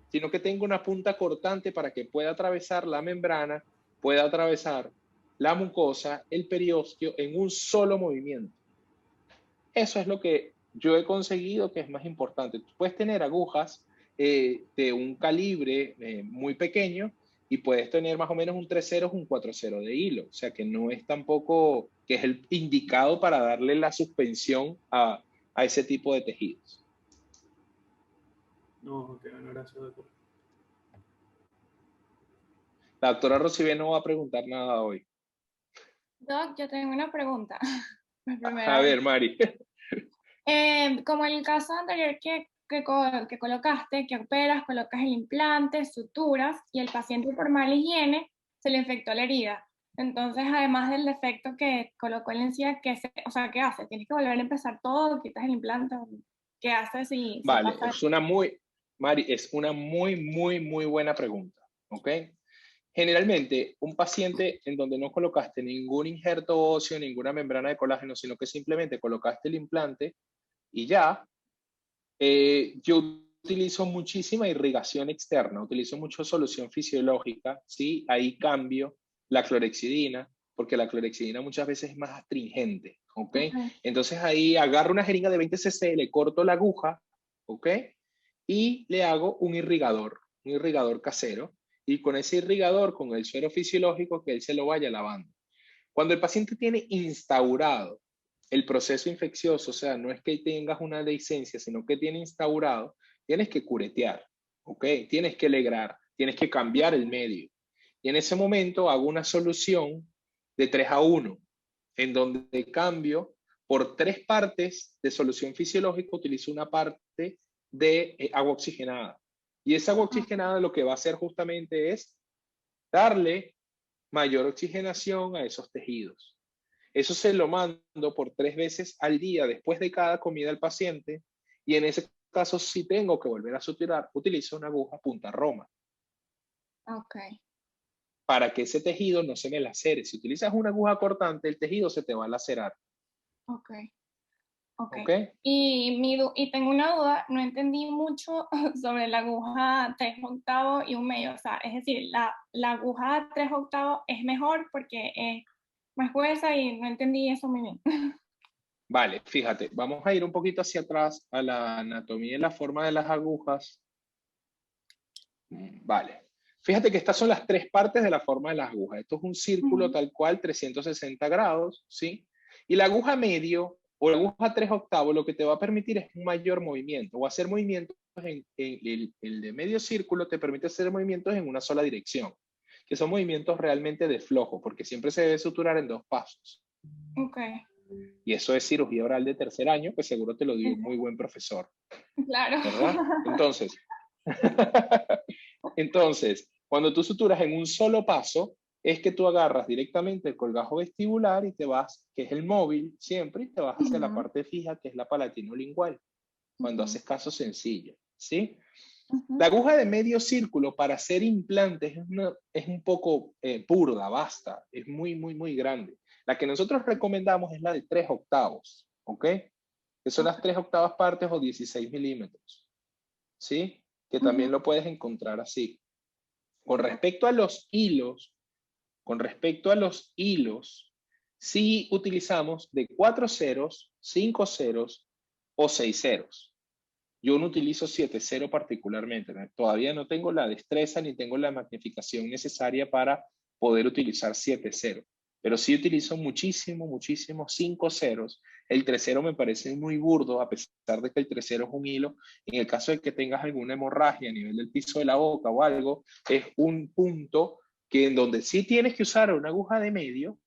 Speaker 1: sino que tenga una punta cortante para que pueda atravesar la membrana, pueda atravesar la mucosa, el periósteo en un solo movimiento. Eso es lo que yo he conseguido que es más importante. Tú puedes tener agujas de un calibre muy pequeño y puedes tener más o menos un 3 ceros, un 4 ceros de hilo. O sea que no es tampoco que es el indicado para darle la suspensión a ese tipo de tejidos.
Speaker 3: No, ok, no, gracias, doctor.
Speaker 1: La doctora Rocibé no va a preguntar nada hoy.
Speaker 4: Doc, yo tengo una pregunta.
Speaker 1: A ver, Mari.
Speaker 4: Como en el caso anterior que colocaste, que operas, colocas el implante, suturas, y el paciente por mala higiene se le infectó la herida. Entonces, además del defecto que colocó en la encía, ¿qué hace? ¿Tienes que volver a empezar todo? ¿Quitas el implante? ¿Qué haces si
Speaker 1: Vale,
Speaker 4: pasa?
Speaker 1: Mari, es una muy buena pregunta, ¿ok? Generalmente, un paciente en donde no colocaste ningún injerto óseo, ninguna membrana de colágeno, sino que simplemente colocaste el implante y ya, yo utilizo muchísima irrigación externa, utilizo mucho solución fisiológica, ¿sí? Ahí cambio la clorexidina, porque la clorexidina muchas veces es más astringente, ¿ok? Entonces ahí agarro una jeringa de 20 cc, le corto la aguja, ¿ok? Y le hago un irrigador casero, y con ese irrigador, con el suero fisiológico, que él se lo vaya lavando. Cuando el paciente tiene instaurado el proceso infeccioso, o sea, no es que tengas una dehiscencia, sino que tiene instaurado, tienes que curetear, ¿ok? Tienes que legrar, tienes que cambiar el medio. Y en ese momento hago una solución de 3-1, en donde cambio por 3 partes de solución fisiológica, utilizo una parte de agua oxigenada. Y esa agua oxigenada lo que va a hacer justamente es darle mayor oxigenación a esos tejidos. Eso se lo mando por 3 veces al día después de cada comida al paciente, y en ese caso, si tengo que volver a suturar, utilizo una aguja punta roma.
Speaker 4: Ok.
Speaker 1: Para que ese tejido no se me lacere. Si utilizas una aguja cortante, el tejido se te va a lacerar.
Speaker 4: Ok. Okay.
Speaker 1: ¿Okay?
Speaker 4: Y tengo una duda, no entendí mucho sobre la aguja 3/8 y 1/2. O sea, es decir, la aguja 3/8 es mejor porque es más gruesa y no entendí eso muy bien.
Speaker 1: Vale, fíjate, vamos a ir un poquito hacia atrás a la anatomía y la forma de las agujas. Vale. Fíjate que estas son las 3 partes de la forma de las agujas. Esto es un círculo tal cual, 360 grados, ¿sí? Y la aguja medio o la aguja 3/8 lo que te va a permitir es un mayor movimiento o hacer movimientos en el de medio círculo te permite hacer movimientos en una sola dirección, que son movimientos realmente de flojo, porque siempre se debe suturar en 2 pasos.
Speaker 4: Ok.
Speaker 1: Y eso es cirugía oral de 3er año, que seguro te lo dio un muy buen profesor.
Speaker 4: Claro.
Speaker 1: ¿Verdad? Entonces, cuando tú suturas en un solo paso, es que tú agarras directamente el colgajo vestibular y te vas, que es el móvil siempre, y te vas hacia la parte fija, que es la palatinolingual, cuando haces caso sencillo, ¿sí? La aguja de medio círculo para hacer implantes es un poco burda, basta, es muy grande. La que nosotros recomendamos es la de 3/8, ¿ok? Que son las 3/8 partes o 16 milímetros, ¿sí? Que también lo puedes encontrar así. Con respecto a los hilos, sí utilizamos de 4 ceros, 5 ceros o 6 ceros. Yo no utilizo 7 ceros particularmente. Todavía no tengo la destreza ni tengo la magnificación necesaria para poder utilizar 7 ceros. Pero sí utilizo muchísimo 5 ceros. El 3 cero me parece muy burdo, a pesar de que el 3 cero es un hilo. En el caso de que tengas alguna hemorragia a nivel del piso de la boca o algo, es un punto que en donde sí tienes que usar una aguja de medio,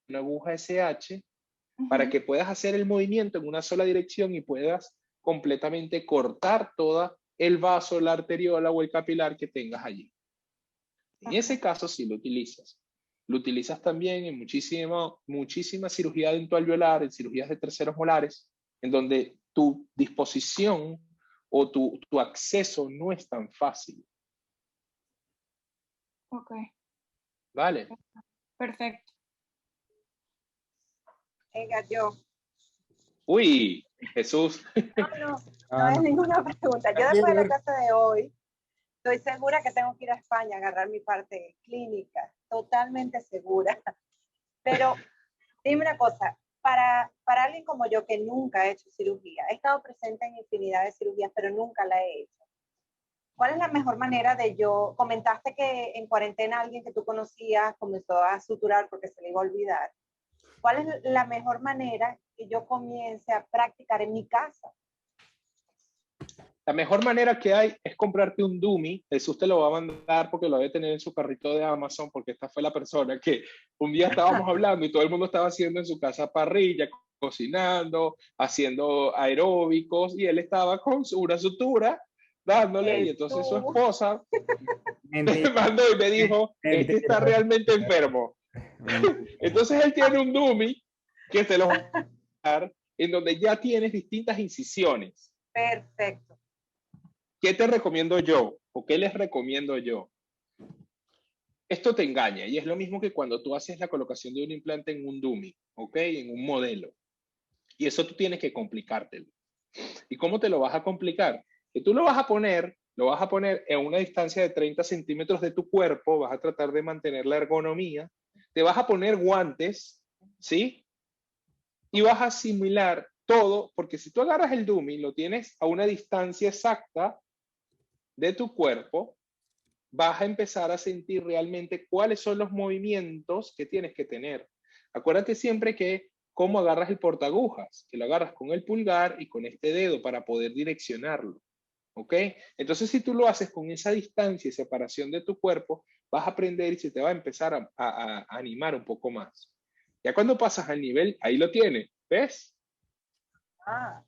Speaker 1: una aguja SH, para que puedas hacer el movimiento en una sola dirección y puedas completamente cortar toda el vaso, la arteriola o el capilar que tengas allí. En ese caso sí lo utilizas. Lo utilizas también en muchísima cirugía dentoalveolar, en cirugías de terceros molares, en donde tu disposición o tu acceso no es tan fácil.
Speaker 4: Ok.
Speaker 1: ¿Vale?
Speaker 4: Perfecto.
Speaker 5: Venga, yo.
Speaker 1: Uy, Jesús.
Speaker 5: No es ninguna pregunta. Yo después de la clase de hoy, estoy segura que tengo que ir a España a agarrar mi parte clínica, totalmente segura. Pero dime una cosa, para alguien como yo que nunca ha hecho cirugía, he estado presente en infinidad de cirugías, pero nunca la he hecho. ¿Cuál es la mejor manera de yo? Comentaste que en cuarentena alguien que tú conocías comenzó a suturar porque se le iba a olvidar. ¿Cuál es la mejor manera que yo comience a practicar en mi casa?
Speaker 1: La mejor manera que hay es comprarte un dummy. Jesús te lo va a mandar porque lo debe tener en su carrito de Amazon, porque esta fue la persona que un día estábamos hablando y todo el mundo estaba haciendo en su casa parrilla, cocinando, haciendo aeróbicos, y él estaba con una sutura dándole, y entonces su esposa me mandó y me dijo, este está realmente enfermo. Entonces él tiene un dummy que te lo va a dar, en donde ya tienes distintas incisiones.
Speaker 5: Perfecto.
Speaker 1: ¿Qué te recomiendo yo? ¿O qué les recomiendo yo? Esto te engaña, y es lo mismo que cuando tú haces la colocación de un implante en un dummy, ¿ok? En un modelo. Y eso tú tienes que complicártelo. ¿Y cómo te lo vas a complicar? Que tú lo vas a poner en una distancia de 30 centímetros de tu cuerpo, vas a tratar de mantener la ergonomía, te vas a poner guantes, ¿sí? Y vas a asimilar todo, porque si tú agarras el dummy, lo tienes a una distancia exacta de tu cuerpo, vas a empezar a sentir realmente cuáles son los movimientos que tienes que tener. Acuérdate siempre que cómo agarras el portaagujas, que lo agarras con el pulgar y con este dedo para poder direccionarlo. ¿Ok? Entonces, si tú lo haces con esa distancia y separación de tu cuerpo, vas a aprender y se te va a empezar a animar un poco más. Ya cuando pasas al nivel, ahí lo tienes, ¿ves?
Speaker 5: Ah.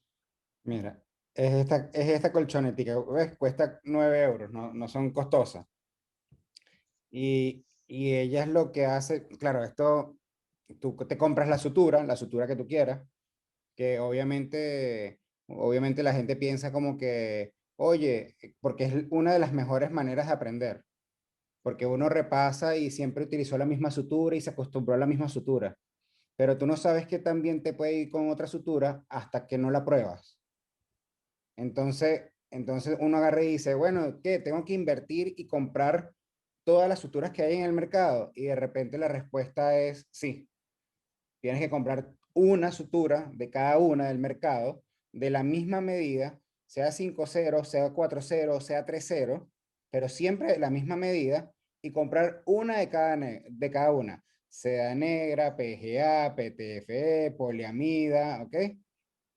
Speaker 2: Mira, es esta colchonetica, ¿ves? Cuesta 9 euros, no son costosas. Y ella es lo que hace, claro, esto, tú te compras la sutura que tú quieras, que obviamente la gente piensa como que, oye, porque es una de las mejores maneras de aprender, porque uno repasa y siempre utilizó la misma sutura y se acostumbró a la misma sutura, pero tú no sabes que también te puede ir con otra sutura hasta que no la pruebas. Entonces uno agarra y dice, bueno, ¿qué? Tengo que invertir y comprar todas las suturas que hay en el mercado. Y de repente la respuesta es sí. Tienes que comprar una sutura de cada una del mercado de la misma medida, sea 5.0, sea 4.0, sea 3.0, pero siempre de la misma medida y comprar una de cada una, sea negra, PGA, PTFE, poliamida, ¿ok?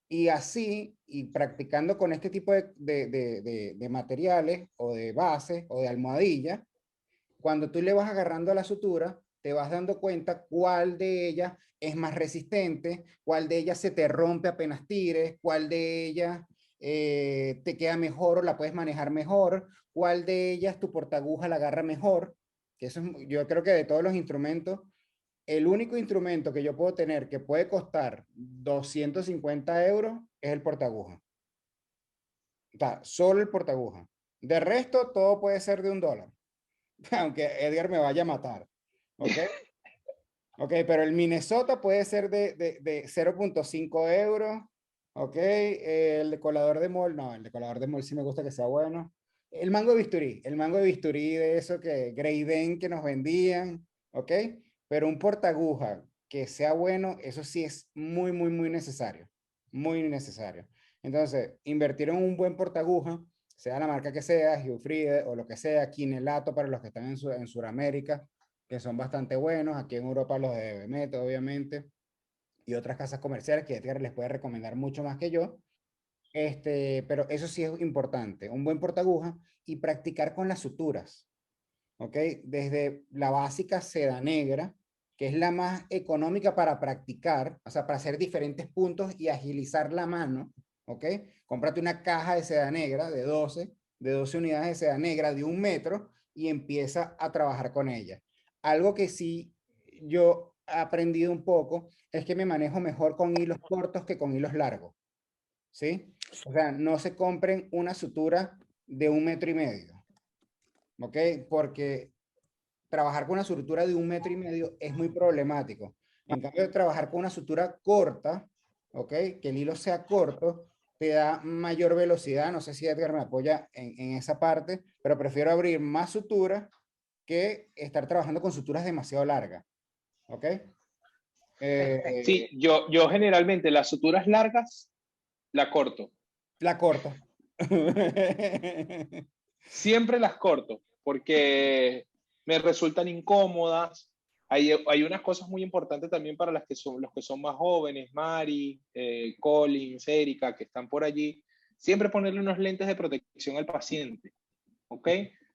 Speaker 2: Y así, y practicando con este tipo de materiales o de bases o de almohadillas, cuando tú le vas agarrando a la sutura, te vas dando cuenta cuál de ellas es más resistente, cuál de ellas se te rompe apenas tires, cuál de ellas te queda mejor o la puedes manejar mejor, cuál de ellas tu portaguja la agarra mejor. Que eso es, yo creo que de todos los instrumentos, el único instrumento que yo puedo tener que puede costar 250 euros es el portaguja. O sea, solo el portaguja. De resto, todo puede ser de $1. Aunque Edgar me vaya a matar. ¿Ok? Ok, pero el Minnesota puede ser de 0.5 euros. ¿Ok? El decolador de mol, no, el decolador de mol sí me gusta que sea bueno. El mango de bisturí de eso que Greyden que nos vendían. ¿Ok? Pero un portaguja que sea bueno, eso sí es muy, muy, muy necesario. Muy necesario. Entonces, invertir en un buen portaguja, sea la marca que sea, Giuffride o lo que sea, Quinelato para los que están en Sudamérica, que son bastante buenos. Aquí en Europa los de Bemet, obviamente, y otras casas comerciales que Edgar les puede recomendar mucho más que yo. Pero eso sí es importante, un buen portaguja y practicar con las suturas. ¿ok? Desde la básica seda negra, que es la más económica para practicar, o sea, para hacer diferentes puntos y agilizar la mano, ¿ok? Cómprate una caja de seda negra de 12 unidades de seda negra de 1 metro y empieza a trabajar con ella. Algo que sí yo he aprendido un poco es que me manejo mejor con hilos cortos que con hilos largos, ¿sí? O sea, no se compren una sutura de 1,5 metros, ¿ok? Porque trabajar con una sutura de 1,5 metros es muy problemático. En cambio, trabajar con una sutura corta, ¿ok? Que el hilo sea corto, te da mayor velocidad. No sé si Edgar me apoya en esa parte, pero prefiero abrir más suturas que estar trabajando con suturas demasiado largas, ¿ok?
Speaker 1: Sí, yo generalmente las suturas largas la corto.
Speaker 2: La corto.
Speaker 1: Siempre las corto porque me resultan incómodas. Hay unas cosas muy importantes también para los que son más jóvenes, Mari, Collins, Erika, que están por allí. Siempre ponerle unos lentes de protección al paciente, ¿ok?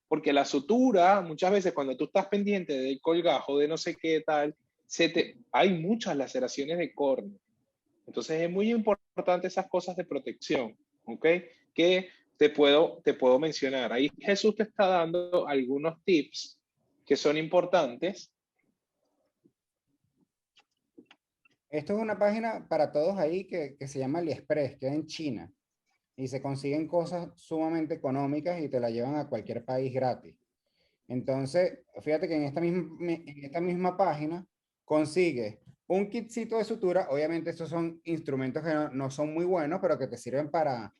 Speaker 1: Porque la sutura, muchas veces cuando tú estás pendiente del colgajo, de no sé qué tal, hay muchas laceraciones de córnea. Entonces es muy importante esas cosas de protección, ¿ok? Que te puedo mencionar. Ahí Jesús te está dando algunos tips que son importantes.
Speaker 2: Esto es una página para todos ahí que se llama AliExpress, que es en China. Y se consiguen cosas sumamente económicas y te la llevan a cualquier país gratis. Entonces, fíjate que en esta misma página consigues un kitcito de sutura. Obviamente estos son instrumentos que no son muy buenos, pero que te sirven para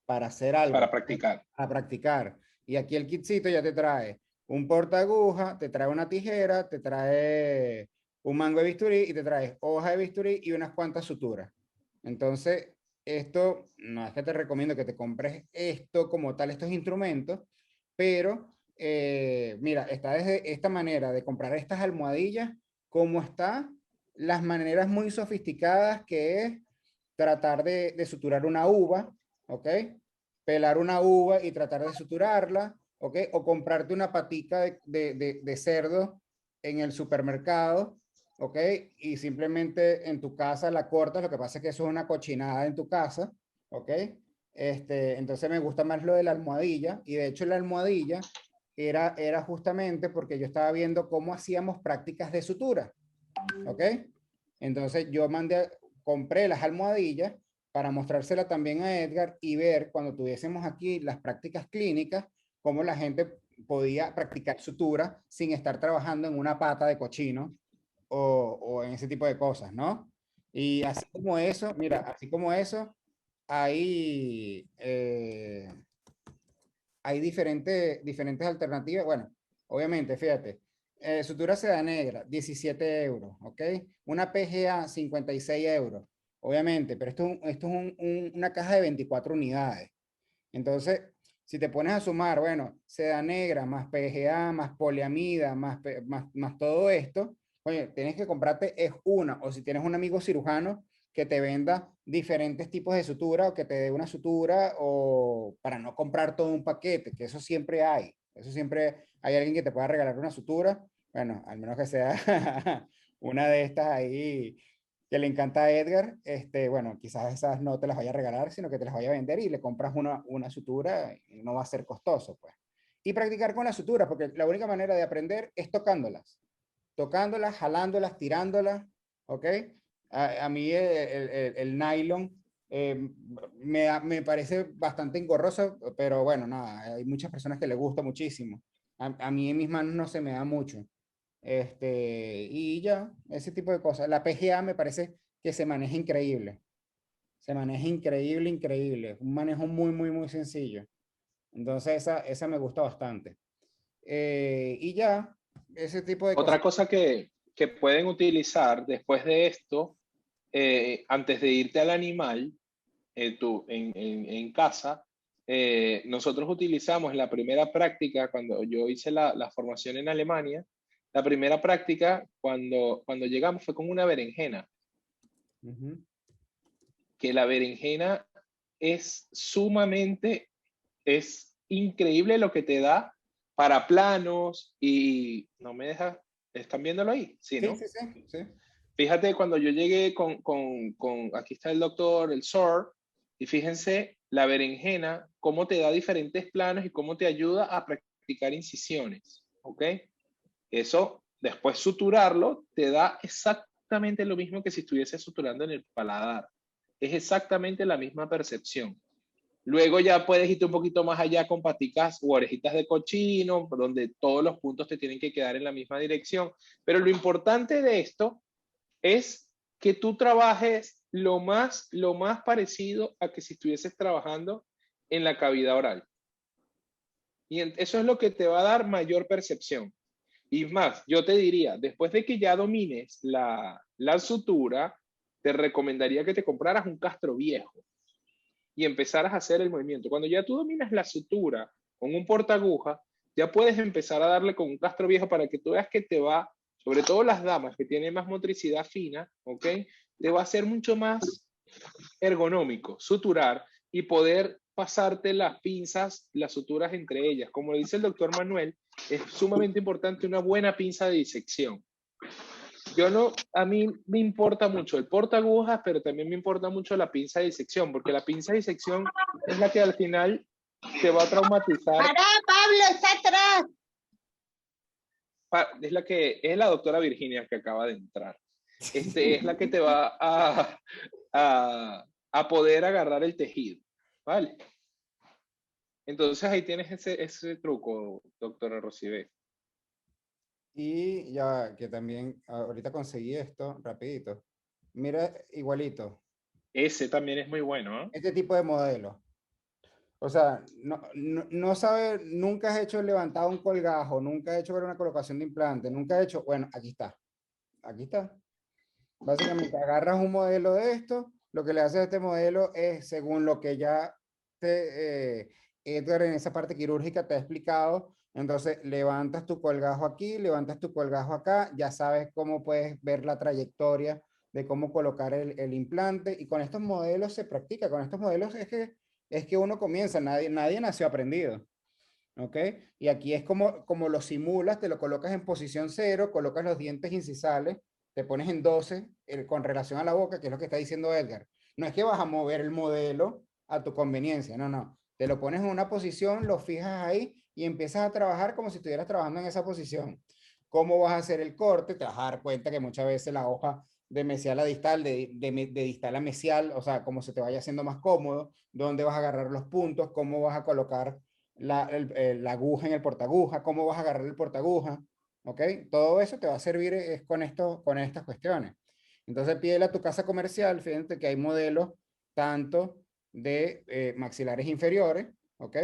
Speaker 2: hacer
Speaker 1: Para
Speaker 2: algo,
Speaker 1: practicar.
Speaker 2: para practicar. Y aquí el kitcito ya te trae un porta aguja, te trae una tijera, te trae un mango de bisturí y te trae hoja de bisturí y unas cuantas suturas. Entonces, esto no es que te recomiendo que te compres esto como tal, estos instrumentos, pero mira, está desde esta manera de comprar estas almohadillas, como está las maneras muy sofisticadas que es tratar de suturar una uva, ¿ok? Pelar una uva y tratar de suturarla, ¿ok? O comprarte una patica de cerdo en el supermercado, ¿ok? Y simplemente en tu casa la cortas. Lo que pasa es que eso es una cochinada en tu casa, ¿ok? Entonces me gusta más lo de la almohadilla, y de hecho la almohadilla era justamente porque yo estaba viendo cómo hacíamos prácticas de sutura, ¿ok? Entonces yo compré las almohadillas para mostrársela también a Edgar y ver cuando tuviésemos aquí las prácticas clínicas, cómo la gente podía practicar sutura sin estar trabajando en una pata de cochino o en ese tipo de cosas, ¿no? Y así como eso, mira, así como eso, hay, hay diferentes alternativas. Bueno, obviamente, fíjate, sutura seda negra, 17 euros, ¿ok? Una PGA, 56 euros, obviamente, pero esto es una caja de 24 unidades. Entonces, si te pones a sumar, bueno, seda negra, más PGA, más poliamida, más todo esto, oye, tienes que comprarte es una, o si tienes un amigo cirujano que te venda diferentes tipos de sutura o que te dé una sutura, o para no comprar todo un paquete, que eso siempre hay alguien que te pueda regalar una sutura, bueno, al menos que sea una de estas ahí que le encanta a Edgar. Bueno, quizás esas no te las vaya a regalar, sino que te las vaya a vender y le compras una sutura y no va a ser costoso, pues. Y practicar con las suturas, porque la única manera de aprender es tocándolas, jalándolas, tirándolas, ¿ok? A mí el nylon me parece bastante engorroso, pero bueno, nada, hay muchas personas que les gusta muchísimo. A mí en mis manos no se me da mucho. Y ya, ese tipo de cosas. La PGA me parece que se maneja increíble. Se maneja increíble, increíble. Un manejo muy, muy, muy sencillo. Entonces esa me gusta bastante. Y ya, ese tipo de cosas.
Speaker 1: Otra cosa que pueden utilizar después de esto, antes de irte al animal, en casa, nosotros utilizamos en la primera práctica, cuando yo hice la formación en Alemania, la primera práctica cuando llegamos fue con una berenjena, que la berenjena es increíble lo que te da para planos y no me deja, ¿están viéndolo ahí? Sí, ¿no?
Speaker 2: Sí.
Speaker 1: Fíjate, cuando yo llegué aquí está el doctor, el SOR, y fíjense la berenjena, cómo te da diferentes planos y cómo te ayuda a practicar incisiones, ¿ok? Eso, después suturarlo, te da exactamente lo mismo que si estuviese suturando en el paladar. Es exactamente la misma percepción. Luego ya puedes irte un poquito más allá con paticas o orejitas de cochino, donde todos los puntos te tienen que quedar en la misma dirección. Pero lo importante de esto es que tú trabajes lo más parecido a que si estuvieses trabajando en la cavidad oral. Y eso es lo que te va a dar mayor percepción. Y más, yo te diría, después de que ya domines la sutura, te recomendaría que te compraras un castro viejo y empezaras a hacer el movimiento. Cuando ya tú dominas la sutura con un portaaguja, ya puedes empezar a darle con un castro viejo para que tú veas que te va, sobre todo las damas que tienen más motricidad fina, ¿ok? Te va a ser mucho más ergonómico suturar y poder pasarte las pinzas, las suturas entre ellas. Como dice el doctor Manuel, es sumamente importante una buena pinza de disección. A mí me importa mucho el portaagujas, pero también me importa mucho la pinza de disección, porque la pinza de disección es la que al final te va a traumatizar.
Speaker 5: ¡Para, Pablo, está atrás!
Speaker 1: Es la doctora Virginia que acaba de entrar. Es la que te va a poder agarrar el tejido, ¿vale? Entonces ahí tienes ese truco, doctora Rosibé.
Speaker 2: Y ya que también ahorita conseguí esto, rapidito. Mira, igualito.
Speaker 1: Ese también es muy bueno, ¿eh?
Speaker 2: Este tipo de modelo. O sea, no sabes, nunca has hecho levantado un colgajo, nunca has hecho ver una colocación de implante, nunca has hecho, bueno, aquí está. Aquí está. Básicamente agarras un modelo de esto, lo que le haces a este modelo es, según lo que ya Edgar en esa parte quirúrgica te ha explicado, entonces levantas tu colgajo aquí, levantas tu colgajo acá, ya sabes cómo puedes ver la trayectoria de cómo colocar el implante, y con estos modelos se practica, con estos modelos es que uno comienza, nadie nació aprendido. ¿Ok? Y aquí es como lo simulas, te lo colocas en posición 0, colocas los dientes incisales, te pones en 12 con relación a la boca, que es lo que está diciendo Edgar. No es que vas a mover el modelo a tu conveniencia, no. Te lo pones en una posición, lo fijas ahí y empiezas a trabajar como si estuvieras trabajando en esa posición. ¿Cómo vas a hacer el corte? Te vas a dar cuenta que muchas veces la hoja de mesial a distal, de distal a mesial, o sea, como se te vaya haciendo más cómodo, dónde vas a agarrar los puntos, cómo vas a colocar la aguja en el portaaguja, cómo vas a agarrar el portaaguja, ¿ok? Todo eso te va a servir es con estas cuestiones. Entonces pídele a tu casa comercial, fíjate que hay modelos tanto de maxilares inferiores, ¿ok?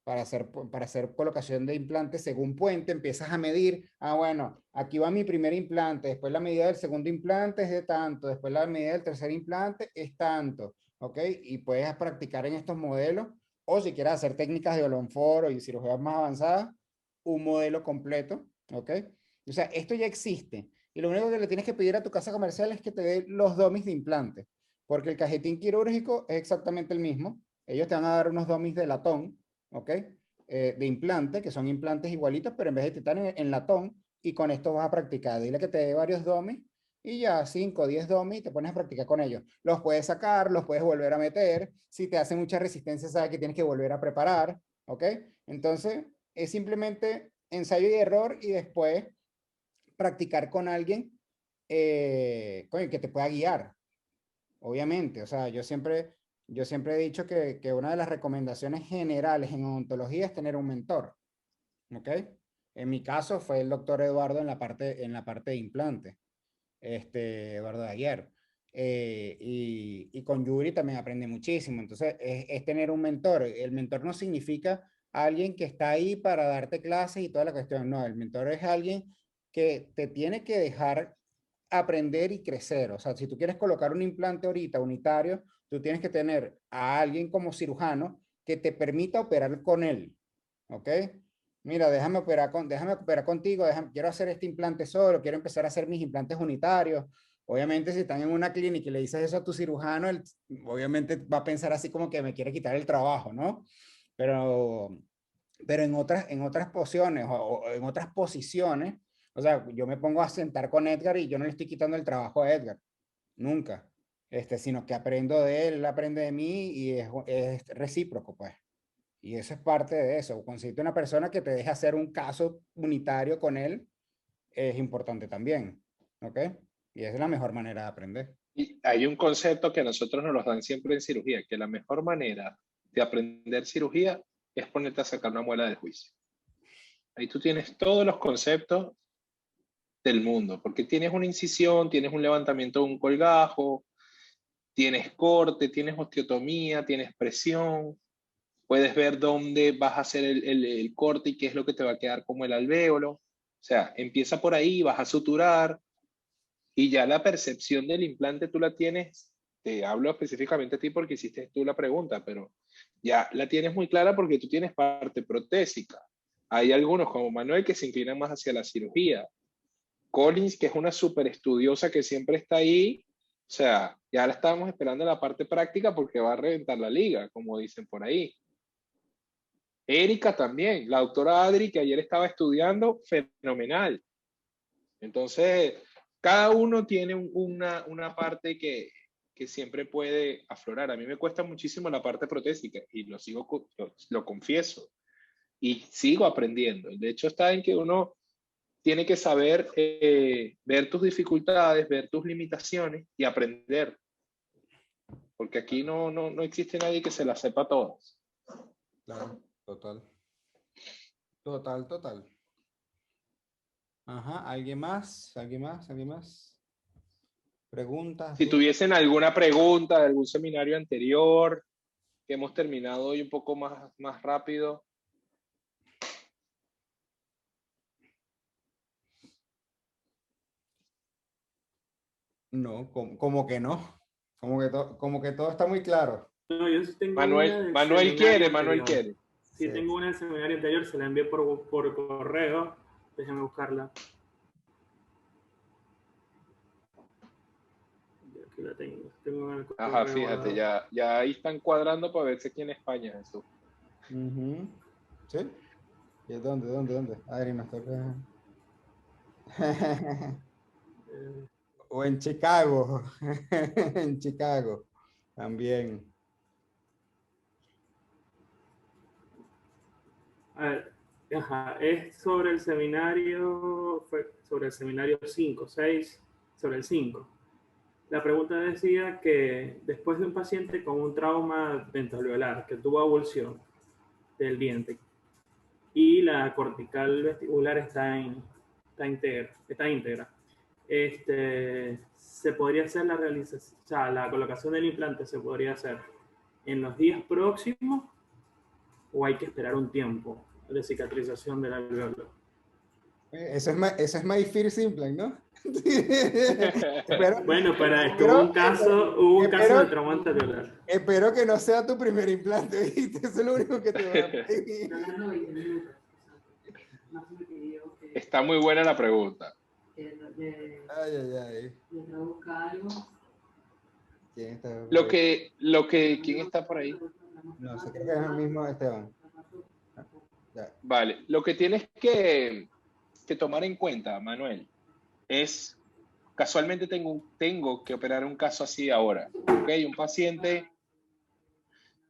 Speaker 2: Para hacer colocación de implantes según puente, empiezas a medir, bueno, aquí va mi primer implante, después la medida del segundo implante es de tanto, después la medida del tercer implante es tanto, ¿ok? Y puedes practicar en estos modelos, o si quieres hacer técnicas de olonforo y cirugías más avanzadas, un modelo completo, ¿ok? O sea, esto ya existe. Y lo único que le tienes que pedir a tu casa comercial es que te dé los dummies de implante, porque el cajetín quirúrgico es exactamente el mismo. Ellos te van a dar unos dummies de latón, ¿ok? De implante, que son implantes igualitos, pero en vez de titanio en latón, y con esto vas a practicar. Dile que te dé varios dummies y ya 5 o 10 dummies te pones a practicar con ellos. Los puedes sacar, los puedes volver a meter. Si te hace mucha resistencia, sabes que tienes que volver a preparar, ¿ok? Entonces, es simplemente ensayo y error y después practicar con alguien con el que te pueda guiar, obviamente. O sea, yo siempre he dicho que una de las recomendaciones generales en odontología es tener un mentor, ¿ok? En mi caso fue el doctor Eduardo en la parte de implante, Eduardo Aguiar. Y con Yuri también aprendí muchísimo. Entonces, es tener un mentor. El mentor no significa alguien que está ahí para darte clases y toda la cuestión. No, el mentor es alguien que te tiene que dejar aprender y crecer. O sea, si tú quieres colocar un implante ahorita unitario, tú tienes que tener a alguien como cirujano que te permita operar con él. ¿Ok? Mira, déjame operar contigo, quiero hacer este implante solo, quiero empezar a hacer mis implantes unitarios. Obviamente, si están en una clínica y le dices eso a tu cirujano, él obviamente va a pensar así como que me quiere quitar el trabajo, ¿no? Pero pero en otras posiciones o en otras posiciones, o sea, yo me pongo a sentar con Edgar y yo no le estoy quitando el trabajo a Edgar, nunca, sino que aprendo de él, él aprende de mí y es recíproco, pues. Y eso es parte de eso. Conseguirte una persona que te deje hacer un caso unitario con él es importante también, ¿ok? Y esa es la mejor manera de aprender.
Speaker 1: Y hay un concepto que a nosotros nos lo dan siempre en cirugía, que la mejor manera de aprender cirugía es ponerte a sacar una muela del juicio. Ahí tú tienes todos los conceptos del mundo, porque tienes una incisión, tienes un levantamiento de un colgajo, tienes corte, tienes osteotomía, tienes presión, puedes ver dónde vas a hacer el corte y qué es lo que te va a quedar como el alvéolo. O sea, empieza por ahí, vas a suturar y ya la percepción del implante tú la tienes. Te hablo específicamente a ti porque hiciste tú la pregunta, pero ya la tienes muy clara porque tú tienes parte protésica. Hay algunos como Manuel que se inclinan más hacia la cirugía. Collins, que es una súper estudiosa que siempre está ahí, o sea, ya la estábamos esperando en la parte práctica porque va a reventar la liga, como dicen por ahí. Erika también, la doctora Adri, que ayer estaba estudiando, fenomenal. Entonces, cada uno tiene una parte que siempre puede aflorar. A mí me cuesta muchísimo la parte protésica y lo confieso y sigo aprendiendo. De hecho, está en que uno tiene que saber ver tus dificultades, ver tus limitaciones y aprender. Porque aquí no existe nadie que se las sepa todas.
Speaker 2: Claro, total. Total, total. Ajá, ¿alguien más? ¿Alguien más? ¿Alguien más? ¿Preguntas?
Speaker 1: Si tuviesen alguna pregunta de algún seminario anterior, que hemos terminado hoy un poco más rápido.
Speaker 2: No, como que no. Como que todo está muy claro.
Speaker 3: No, yo sí tengo una del
Speaker 1: Manuel quiere.
Speaker 3: Sí, tengo una del seminario anterior, se la envié por correo. Déjame buscarla. Aquí la tengo. Tengo en el correo.
Speaker 1: Ajá, fíjate, ya ahí están cuadrando para verse aquí en España, eso.
Speaker 2: ¿Sí? ¿Y dónde? Adri, nos toca. O en Chicago. En Chicago. También.
Speaker 3: A ver, ajá, es sobre el seminario, fue sobre el seminario 5, 6, sobre el 5. La pregunta decía que después de un paciente con un trauma dentalveolar que tuvo avulsión del diente y la cortical vestibular está íntegra, se podría hacer la realización, o sea, la colocación del implante se podría hacer en los días próximos o hay que esperar un tiempo de cicatrización del alveolo.
Speaker 2: Eso es My First Implant, ¿no?
Speaker 3: Bueno, para esto hubo un caso de trauma alveolar.
Speaker 2: Espero que no sea tu primer implante, ¿viste? Eso es lo único que te va a pedir.
Speaker 1: Está muy buena la pregunta.
Speaker 2: Ay. ¿Quién está?
Speaker 1: ¿Quién está por ahí?
Speaker 2: No sé, creo que es el mismo Esteban. Ya.
Speaker 1: Vale, lo que tienes que tomar en cuenta, Manuel, es, casualmente tengo que operar un caso así ahora, ¿ok? Un paciente,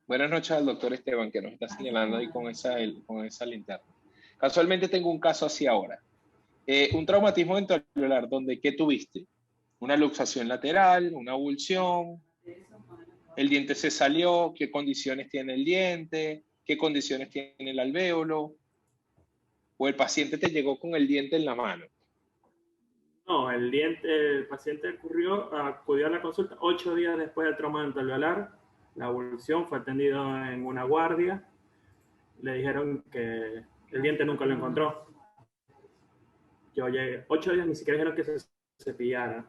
Speaker 1: buenas noches al doctor Esteban, que nos está señalando ahí con esa linterna. Casualmente tengo un caso así ahora. Un traumatismo dentalveolar, donde, ¿qué tuviste? Una luxación lateral, una avulsión, el diente se salió, ¿qué condiciones tiene el diente? ¿Qué condiciones tiene el alvéolo? ¿O el paciente te llegó con el diente en la mano?
Speaker 3: No, el paciente acudió a la consulta 8 días después del trauma dentalveolar. La avulsión fue atendido en una guardia. Le dijeron que el diente nunca lo encontró. Yo llegué 8 días, ni siquiera dijeron que se cepillara.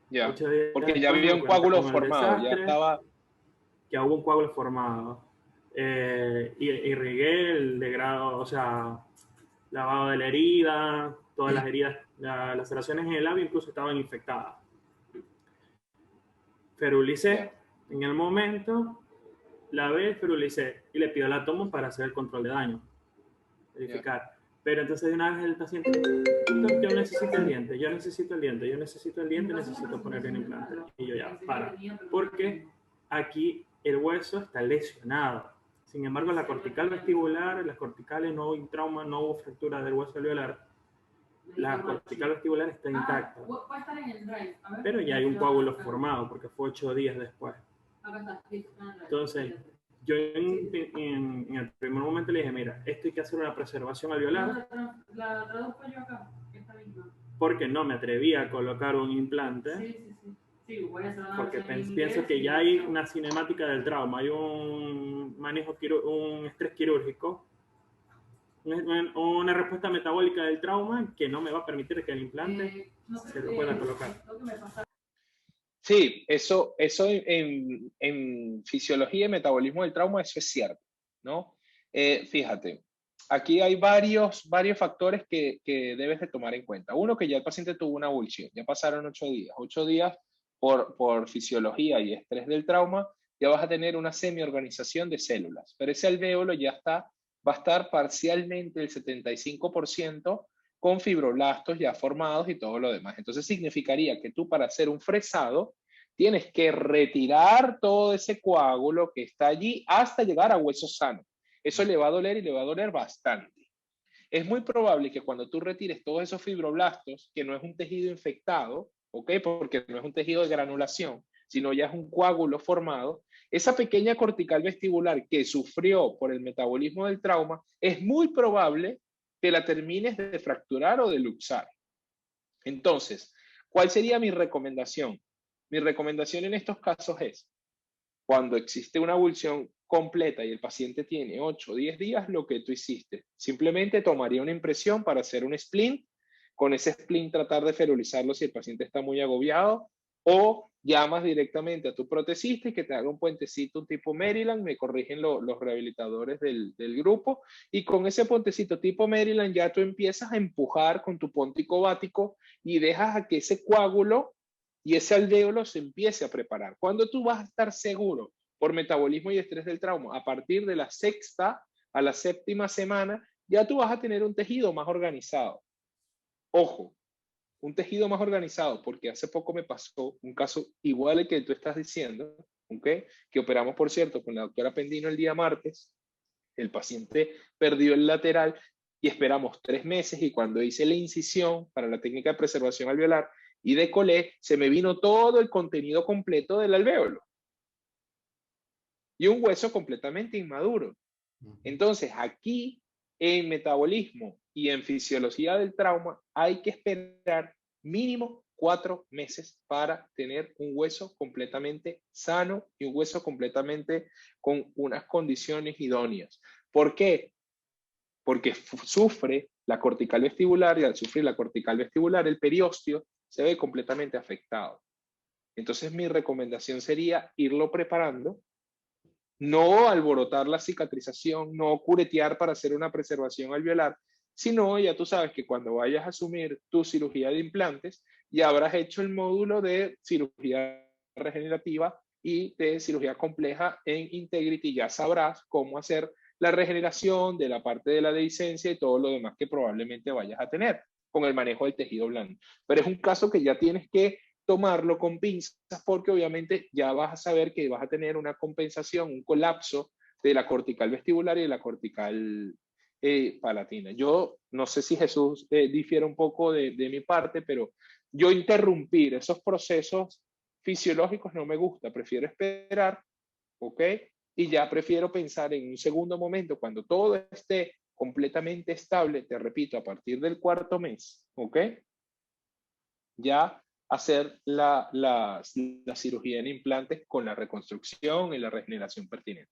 Speaker 1: Ya, porque ya había un coágulo formado,
Speaker 3: ya hubo un coágulo formado. Irrigué el degrado, o sea, lavado de la herida, todas las heridas, las laceraciones en el labio incluso estaban infectadas. Ferulicé en el momento lavé, ferulicé y le pido la toma para hacer el control de daño, verificar. Pero entonces de una vez el paciente, doctor, yo necesito el diente, yo necesito el diente, yo necesito el diente, necesito poner un implante. Y yo ya, para. Porque aquí el hueso está lesionado. Sin embargo, la cortical vestibular, las corticales no hubo trauma, no hubo fractura del hueso alveolar. La cortical vestibular está intacta. Pero ya hay un coágulo formado porque fue 8 días después. Entonces, yo en el primer momento le dije, mira, esto hay que hacer una preservación alveolar. La traduzco yo acá, esta misma. Porque no me atreví a colocar un implante. Sí, porque pienso que ya hay una cinemática del trauma, hay un manejo, un estrés quirúrgico, una respuesta metabólica del trauma que no me va a permitir que el implante se lo pueda colocar.
Speaker 1: Sí, eso en fisiología y metabolismo del trauma, eso es cierto, ¿no? Fíjate, aquí hay varios factores que debes de tomar en cuenta. Uno, que ya el paciente tuvo una avulsión, ya pasaron 8 días. 8 días por fisiología y estrés del trauma, ya vas a tener una semi-organización de células, pero ese alvéolo ya va a estar parcialmente el 75% con fibroblastos ya formados y todo lo demás. Entonces significaría que tú, para hacer un fresado, tienes que retirar todo ese coágulo que está allí hasta llegar a hueso sano. Eso le va a doler, y le va a doler bastante. Es muy probable que cuando tú retires todos esos fibroblastos, que no es un tejido infectado, ¿ok? Porque no es un tejido de granulación, sino ya es un coágulo formado, esa pequeña cortical vestibular que sufrió por el metabolismo del trauma, es muy probable que la termines de fracturar o de luxar. Entonces, ¿cuál sería mi recomendación? Mi recomendación en estos casos es, cuando existe una avulsión completa y el paciente tiene 8 o 10 días, lo que tú hiciste, simplemente tomaría una impresión para hacer un splint, con ese splint tratar de ferulizarlo si el paciente está muy agobiado, o llamas directamente a tu protesista y que te haga un puentecito tipo Maryland, me corrigen los rehabilitadores del grupo, y con ese puentecito tipo Maryland ya tú empiezas a empujar con tu póntico vático y dejas a que ese coágulo y ese alvéolo se empiece a preparar. ¿Cuándo tú vas a estar seguro por metabolismo y estrés del trauma? A partir de la 6ª a la 7ª semana, ya tú vas a tener un tejido más organizado. Ojo, un tejido más organizado, porque hace poco me pasó un caso igual al que tú estás diciendo, ¿okay? Que operamos, por cierto, con la doctora Pendino el día martes. El paciente perdió el lateral y esperamos 3 meses, y cuando hice la incisión para la técnica de preservación alveolar y de Collet, se me vino todo el contenido completo del alvéolo y un hueso completamente inmaduro. Entonces, aquí en metabolismo y en fisiología del trauma hay que esperar mínimo 4 meses para tener un hueso completamente sano y un hueso completamente con unas condiciones idóneas. ¿Por qué? Porque sufre la cortical vestibular, y al sufrir la cortical vestibular, el periósteo se ve completamente afectado. Entonces, mi recomendación sería irlo preparando, no alborotar la cicatrización, no curetear para hacer una preservación alveolar, sino ya tú sabes que cuando vayas a asumir tu cirugía de implantes, ya habrás hecho el módulo de cirugía regenerativa y de cirugía compleja en Integrity. Ya sabrás cómo hacer la regeneración de la parte de la dehiscencia y todo lo demás que probablemente vayas a tener con el manejo del tejido blando. Pero es un caso que ya tienes que tomarlo con pinzas, porque obviamente ya vas a saber que vas a tener una compensación, un colapso de la cortical vestibular y de la cortical palatina. Yo no sé si Jesús difiere un poco de mi parte, pero yo interrumpir esos procesos fisiológicos no me gusta, prefiero esperar, ¿ok? Y ya prefiero pensar en un segundo momento, cuando todo esté completamente estable, te repito, a partir del 4º mes, ¿ok? Ya hacer la cirugía en implantes con la reconstrucción y la regeneración pertinente.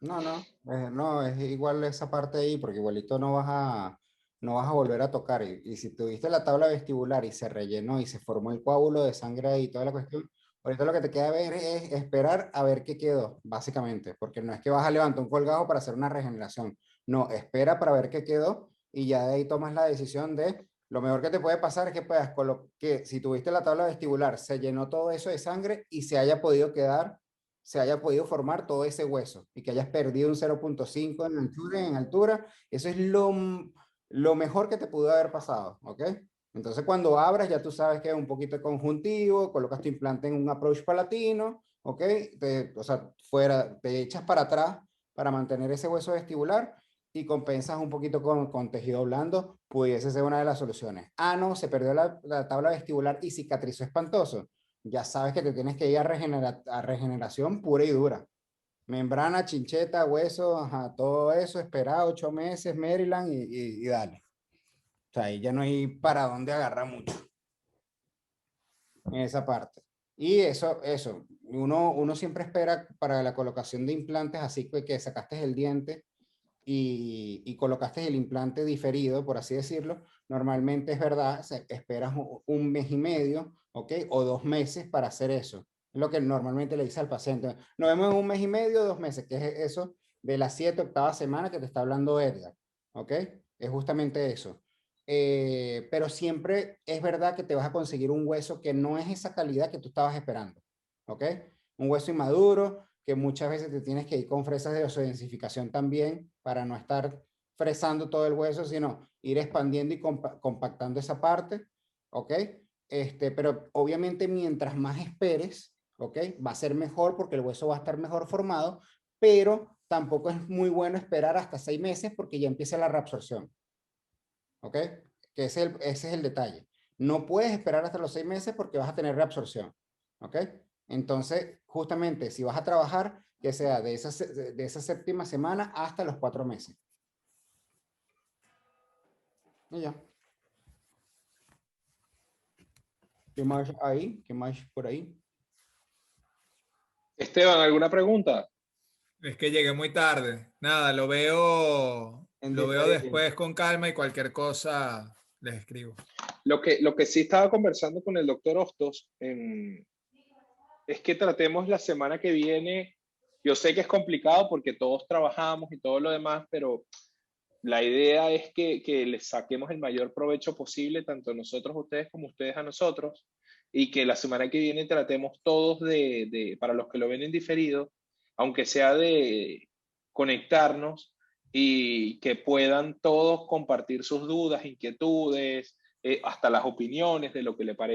Speaker 2: No, es igual esa parte ahí, porque igualito no vas a volver a tocar. Y si tuviste la tabla vestibular y se rellenó y se formó el coágulo de sangre ahí y toda la cuestión, ahorita lo que te queda ver es esperar a ver qué quedó, básicamente, porque no es que vas a levantar un colgajo para hacer una regeneración. No, espera para ver qué quedó, y ya de ahí tomas la decisión de, lo mejor que te puede pasar es que puedas que si tuviste la tabla vestibular, se llenó todo eso de sangre y se haya podido quedar se haya podido formar todo ese hueso y que hayas perdido un 0.5 en altura. Eso es lo mejor que te pudo haber pasado, ¿ok? Entonces cuando abras ya tú sabes que es un poquito de conjuntivo, colocas tu implante en un approach palatino, ¿ok? O sea, te echas para atrás para mantener ese hueso vestibular y compensas un poquito con tejido blando, pudiese ser una de las soluciones. Ah, no, se perdió la tabla vestibular y cicatrizó espantoso. Ya sabes que te tienes que ir a regeneración pura y dura. Membrana, chincheta, hueso, ajá, todo eso, espera 8 meses, Maryland y dale. O sea, ahí ya no hay para dónde agarrar mucho en esa parte. Y eso, uno siempre espera para la colocación de implantes, así que sacaste el diente y colocaste el implante diferido, por así decirlo, normalmente es verdad, esperas un mes y medio, ¿ok? O 2 meses para hacer eso. Es lo que normalmente le dice al paciente. Nos vemos en un mes y medio, 2 meses, que es eso de la 7, 8ª semana que te está hablando Edgar, ¿ok? Es justamente eso. Pero siempre es verdad que te vas a conseguir un hueso que no es esa calidad que tú estabas esperando, ¿ok? Un hueso inmaduro, que muchas veces te tienes que ir con fresas de osedensificación también para no estar fresando todo el hueso, sino ir expandiendo y compactando esa parte, ¿ok? Pero obviamente mientras más esperes, ¿ok? Va a ser mejor porque el hueso va a estar mejor formado, pero tampoco es muy bueno esperar hasta 6 meses porque ya empieza la reabsorción, ¿ok? Que ese es el detalle. No puedes esperar hasta los 6 meses porque vas a tener reabsorción, ¿ok? Entonces, justamente, si vas a trabajar, que sea de esa 7ª semana hasta los 4 meses. Y ya. ¿Qué más ahí? ¿Qué más por ahí?
Speaker 1: Esteban, ¿alguna pregunta?
Speaker 6: Es que llegué muy tarde. Nada, lo veo después con calma y cualquier cosa les escribo.
Speaker 1: Lo que sí estaba conversando con el doctor Hostos es que tratemos la semana que viene. Yo sé que es complicado porque todos trabajamos y todo lo demás, pero la idea es que les saquemos el mayor provecho posible, tanto nosotros a ustedes como ustedes a nosotros, y que la semana que viene tratemos todos para los que lo ven en diferido, aunque sea de conectarnos y que puedan todos compartir sus dudas, inquietudes, hasta las opiniones de lo que le parece.